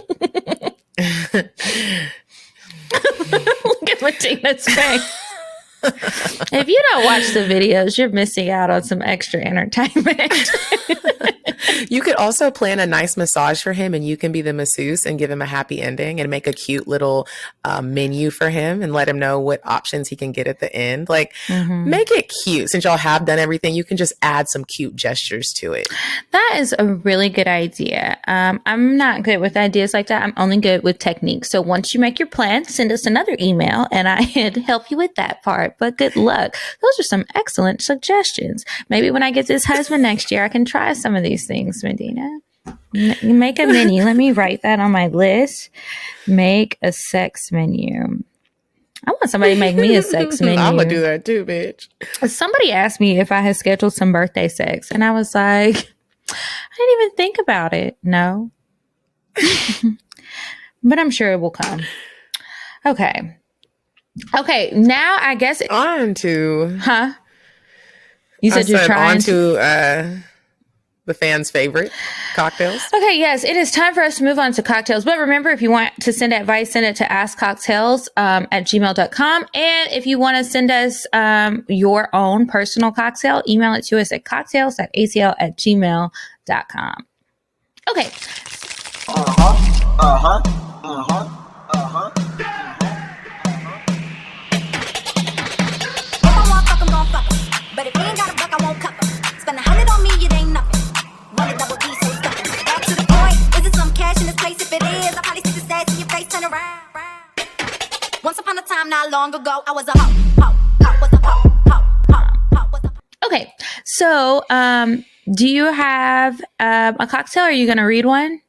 at Medinah's face. If you don't watch the videos, you're missing out on some extra entertainment. You could also plan a nice massage for him and you can be the masseuse and give him a happy ending and make a cute little menu for him and let him know what options he can get at the end. Like, make it cute. Since y'all have done everything, you can just add some cute gestures to it. That is a really good idea. I'm not good with ideas like that. I'm only good with techniques. So once you make your plan, send us another email and I can help you with that part. But good luck. Those are some excellent suggestions. Maybe when I get this husband next year, I can try some of these things, Medinah. Make a menu. Let me write that on my list. Make a sex menu. I want somebody to make me a sex menu. I'm going to do that too, bitch. Somebody asked me if I had scheduled some birthday sex. And I was like, I didn't even think about it. No. But I'm sure it will come. Okay. Now I guess. On to. Huh? You said you're trying to. the fans' favorite, cocktails. Okay, yes, it is time for us to move on to cocktails. But remember, if you want to send advice, send it to askcocktails at gmail.com. And if you want to send us your own personal cocktail, email it to us at cocktails@acl@gmail.com. Okay. But if you ain't got a buck, I won't cup 'em. Spend 100 on me, it ain't nothing. One double D, so stuck. Back to the point. Is it some cash in this place? If it is, I'll probably stick the stats in your face, turn around. Once upon a time, not long ago, I was a hoe. Okay, so do you have a cocktail? Or are you going to read one?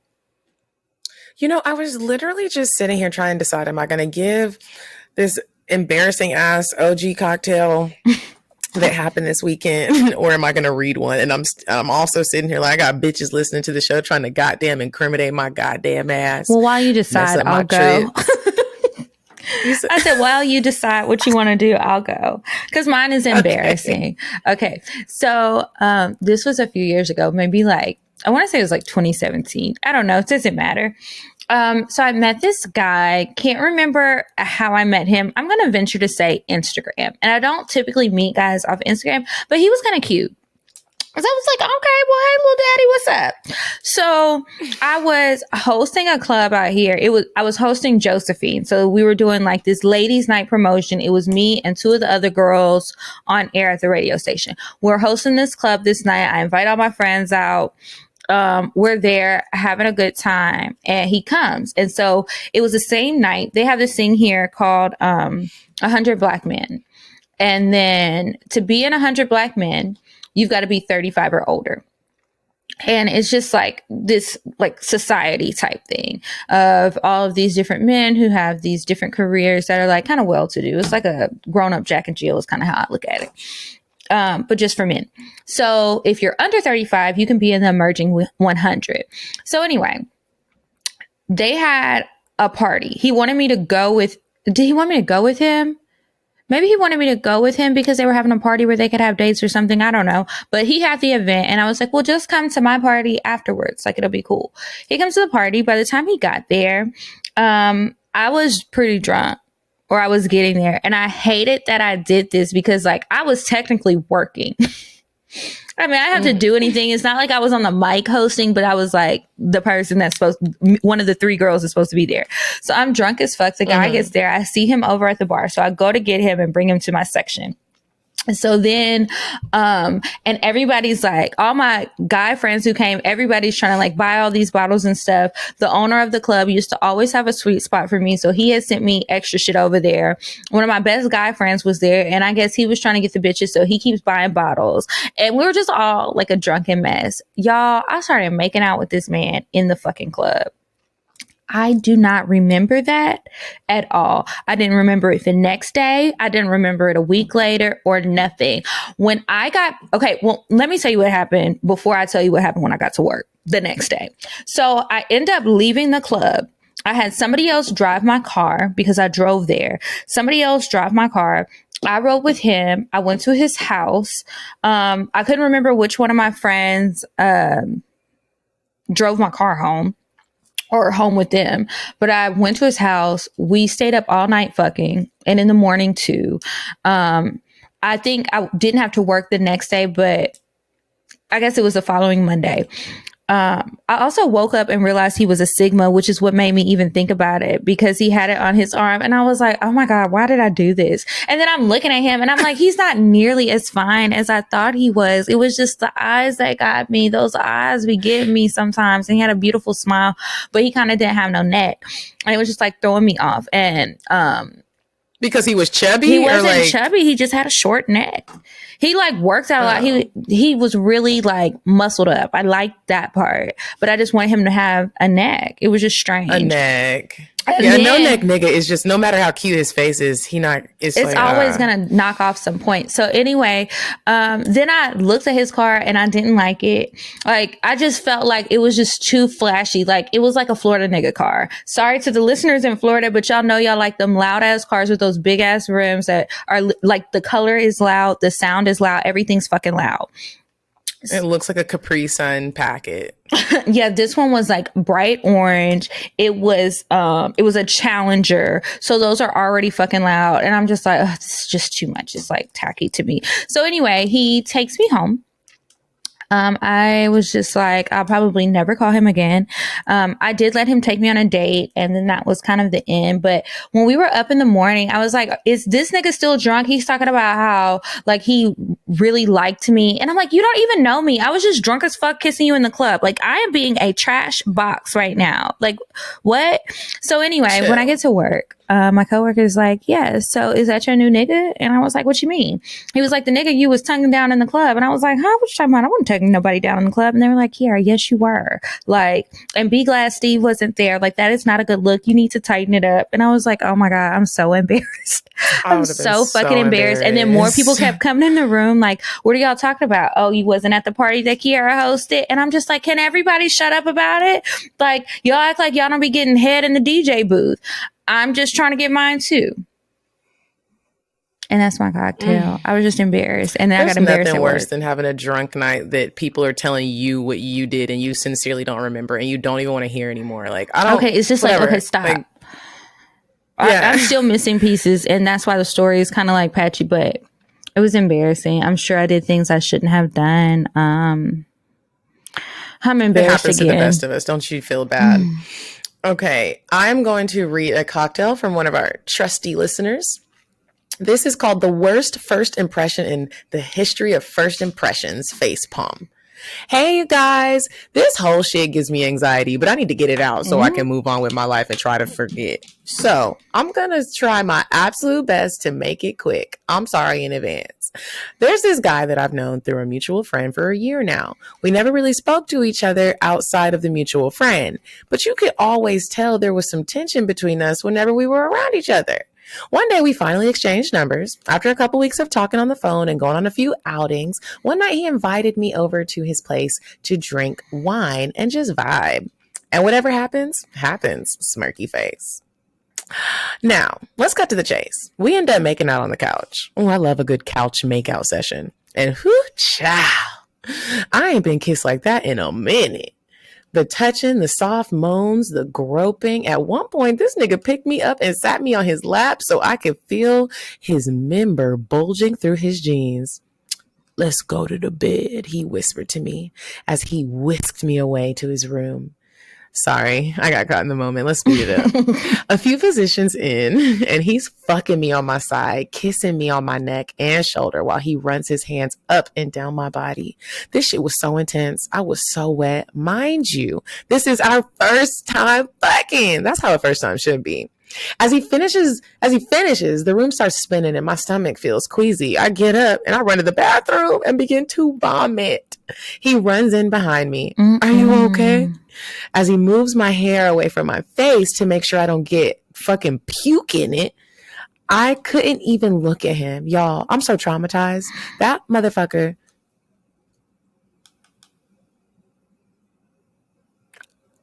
You know, I was literally just sitting here trying to decide, am I going to give this embarrassing ass OG cocktail that happened this weekend, or am I going to read one? And I'm also sitting here like I got bitches listening to the show trying to goddamn incriminate my goddamn ass. Well, while you decide, I'll go. I said, while you decide what you want to do, I'll go. Because mine is embarrassing. Okay. So this was a few years ago, maybe like, I want to say it was like 2017. I don't know. It doesn't matter. So I met this guy. Can't remember how I met him. I'm going to venture to say Instagram. And I don't typically meet guys off Instagram, but he was kind of cute. So I was like, okay, well, hey, little daddy, what's up? So I was hosting a club out here. I was hosting Josephine. So we were doing like this ladies' night promotion. It was me and two of the other girls on air at the radio station. We're hosting this club this night. I invite all my friends out. We're there having a good time, and he comes. And so it was the same night. They have this thing here called 100 Black Men. And then to be in 100 Black Men, you've got to be 35 or older. And it's just like this like society type thing of all of these different men who have these different careers that are like kind of well-to-do. It's like a grown-up Jack and Jill is kind of how I look at it. But just for men. So if you're under 35, you can be in the emerging 100. So anyway, they had a party. He wanted me to go with, did he want me to go with him? Maybe he wanted me to go with him because they were having a party where they could have dates or something. I don't know. But he had the event and I was like, well, just come to my party afterwards. Like, it'll be cool. He comes to the party. By the time he got there, I was pretty drunk. Or I was getting there. And I hated that I did this because like I was technically working. I mean, I didn't have to do anything. It's not like I was on the mic hosting, but I was like the person that's one of the three girls is supposed to be there. So I'm drunk as fuck. The guy gets there. I see him over at the bar. So I go to get him and bring him to my section. So then, and everybody's like, all my guy friends who came, everybody's trying to like buy all these bottles and stuff. The owner of the club used to always have a sweet spot for me. So he had sent me extra shit over there. One of my best guy friends was there and I guess he was trying to get the bitches. So he keeps buying bottles and we were just all like a drunken mess. Y'all, I started making out with this man in the fucking club. I do not remember that at all. I didn't remember it the next day. I didn't remember it a week later or nothing. When I got, okay, well, let me tell you what happened before I tell you what happened when I got to work the next day. So I end up leaving the club. I had somebody else drive my car because I drove there. Somebody else drive my car. I rode with him. I went to his house. I couldn't remember which one of my friends drove my car home. Or home with them. But I went to his house. We stayed up all night fucking. And in the morning too. I think I didn't have to work the next day, but I guess it was the following Monday. I also woke up and realized he was a Sigma, which is what made me even think about it because he had it on his arm. And I was like, oh my God, why did I do this? And then I'm looking at him and I'm like, he's not nearly as fine as I thought he was. It was just the eyes that got me. Those eyes be getting me sometimes. And he had a beautiful smile, but he kind of didn't have no neck. And it was just like throwing me off. And, because he was chubby? He wasn't chubby. He just had a short neck. He like worked out a lot. He was really like muscled up. I liked that part, but I just want him to have a neck. It was just strange. A neck. Yeah, no neck nigga is just, no matter how cute his face is, it's like, always gonna knock off some points. So anyway, then I looked at his car and I didn't like it. Like, I just felt like it was just too flashy. Like, it was like a Florida nigga car. Sorry to the listeners in Florida, but y'all know y'all like them loud ass cars with those big ass rims that are like, the color is loud, the sound is loud, everything's fucking loud. was. It looks like a Capri Sun packet. Yeah, this one was like bright orange. It was a Challenger. So those are already fucking loud. And I'm just like, this is just too much. It's like tacky to me. So anyway, he takes me home. I was just like, I'll probably never call him again. I did let him take me on a date, and then that was kind of the end. But when we were up in the morning, I was like, is this nigga still drunk? He's talking about how like he really liked me. And I'm like, you don't even know me. I was just drunk as fuck kissing you in the club. Like, I am being a trash box right now. Like, what? So anyway, when I get to work, my coworker is like, yeah, so is that your new nigga? And I was like, what you mean? He was like, the nigga you was tonguing down in the club. And I was like, huh, what you talking about? I wasn't tonguing nobody down in the club. And they were like, yeah, yes, you were. Like, and be glad Steve wasn't there. Like, that is not a good look. You need to tighten it up. And I was like, oh my God, I'm so embarrassed. I'm so fucking embarrassed. And then more people kept coming in the room. Like, what are y'all talking about? Oh, you wasn't at the party that Kiara hosted? And I'm just like, can everybody shut up about it? Like, y'all act like y'all don't be getting head in the DJ booth. I'm just trying to get mine too. And that's my cocktail. I was just embarrassed. And then I got embarrassed. There's nothing at worse work. than having a drunk night that people are telling you what you did and you sincerely don't remember and you don't even want to hear anymore. Like, I don't. Okay, it's just whatever. like, okay, stop. Like, yeah. I'm still missing pieces. And that's why the story is kind of like patchy, but it was embarrassing. I'm sure I did things I shouldn't have done. I'm embarrassed it happens again. to the best of us. Don't you feel bad? Okay, I'm going to read a cocktail from one of our trusty listeners. This is called The Worst First Impression in the History of First Impressions, Facepalm. Hey, you guys, this whole shit gives me anxiety, but I need to get it out so I can move on with my life and try to forget. So I'm going to try my absolute best to make it quick. I'm sorry in advance. There's this guy that I've known through a mutual friend for a year now. We never really spoke to each other outside of the mutual friend, but you could always tell there was some tension between us whenever we were around each other. One day we finally exchanged numbers. After a couple weeks of talking on the phone and going on a few outings, one night he invited me over to his place to drink wine and just vibe. And whatever happens, happens, smirky face. Now, let's cut to the chase. We end up making out on the couch. Oh, I love a good couch makeout session. And whoo, child, I ain't been kissed like that in a minute. The touching, the soft moans, the groping. At one point, this nigga picked me up and sat me on his lap so I could feel his member bulging through his jeans. Let's go to the bed, he whispered to me as he whisked me away to his room. Sorry, I got caught in the moment. Let's speed it up. A few positions in, and he's fucking me on my side, kissing me on my neck and shoulder while he runs his hands up and down my body. This shit was so intense. I was so wet. Mind you, this is our first time fucking. That's how a first time should be. As he finishes, the room starts spinning and my stomach feels queasy. I get up and I run to the bathroom and begin to vomit. He runs in behind me. Are you okay? As he moves my hair away from my face to make sure I don't get fucking puke in it. I couldn't even look at him. Y'all, I'm so traumatized. That motherfucker.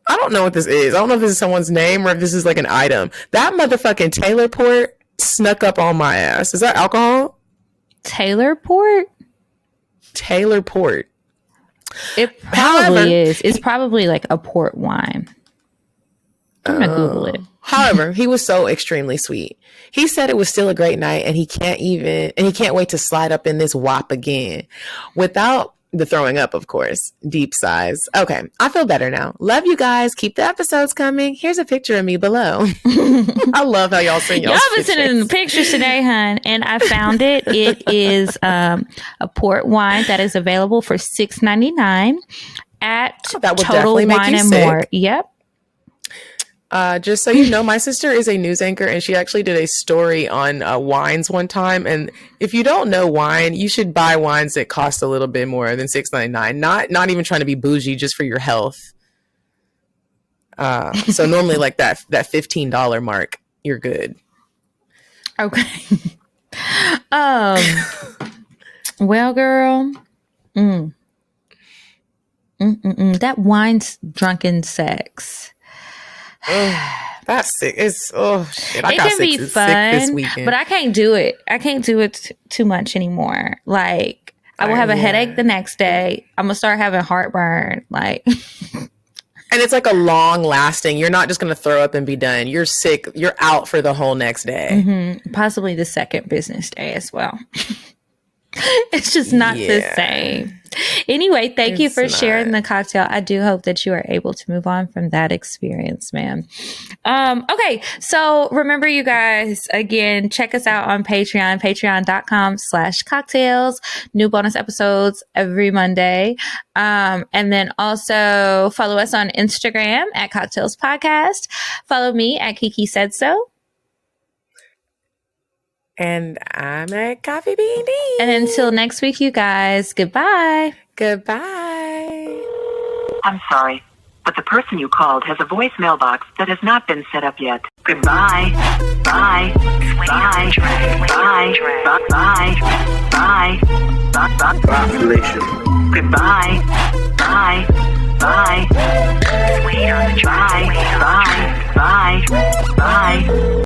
I don't know what this is. I don't know if this is someone's name or if this is like an item. That motherfucking Taylor Port snuck up on my ass. Is that alcohol? Taylor Port? Taylor Port. It probably is. It's probably like a port wine. I'm going to Google it. However, he was so extremely sweet. He said it was still a great night and he can't wait to slide up in this WAP again. Without the throwing up, of course. Deep sighs. Okay, I feel better now. Love you guys. Keep the episodes coming. Here's a picture of me below. I love how y'all send y'all been sending the pictures today, hun, and I found it. It is a port wine that is available for $6.99 at Total Wine and More. Yep. Just so you know, my sister is a news anchor and she actually did a story on wines one time. And if you don't know wine, you should buy wines that cost a little bit more than $6.99. Not even trying to be bougie, just for your health. So normally like that $15 mark, you're good. Okay. Well, girl, that wine's drunken sex. That's sick. It's shit. It can be fun, this weekend, but I can't do it. I can't do it too much anymore. Like, I will have a headache the next day. I'm gonna start having heartburn. Like, and it's like a long lasting. You're not just gonna throw up and be done. You're sick. You're out for the whole next day. Possibly the second business day as well. It's just not the same. Anyway, thank you for sharing the cocktail. I do hope that you are able to move on from that experience, man. Okay. So remember, you guys, again, check us out on Patreon, patreon.com/cocktails. New bonus episodes every Monday. And then also follow us on Instagram at Cocktails Podcast. Follow me at Kiki Said So. And I'm at Coffee Bean D. And until next week, you guys, goodbye. Goodbye. I'm sorry, but the person you called has a voice mailbox that has not been set up yet. Goodbye. Bye. Bye. Bye. Bye. Bye. Bye. Population. Goodbye. Bye. Bye. Bye. Bye. Bye.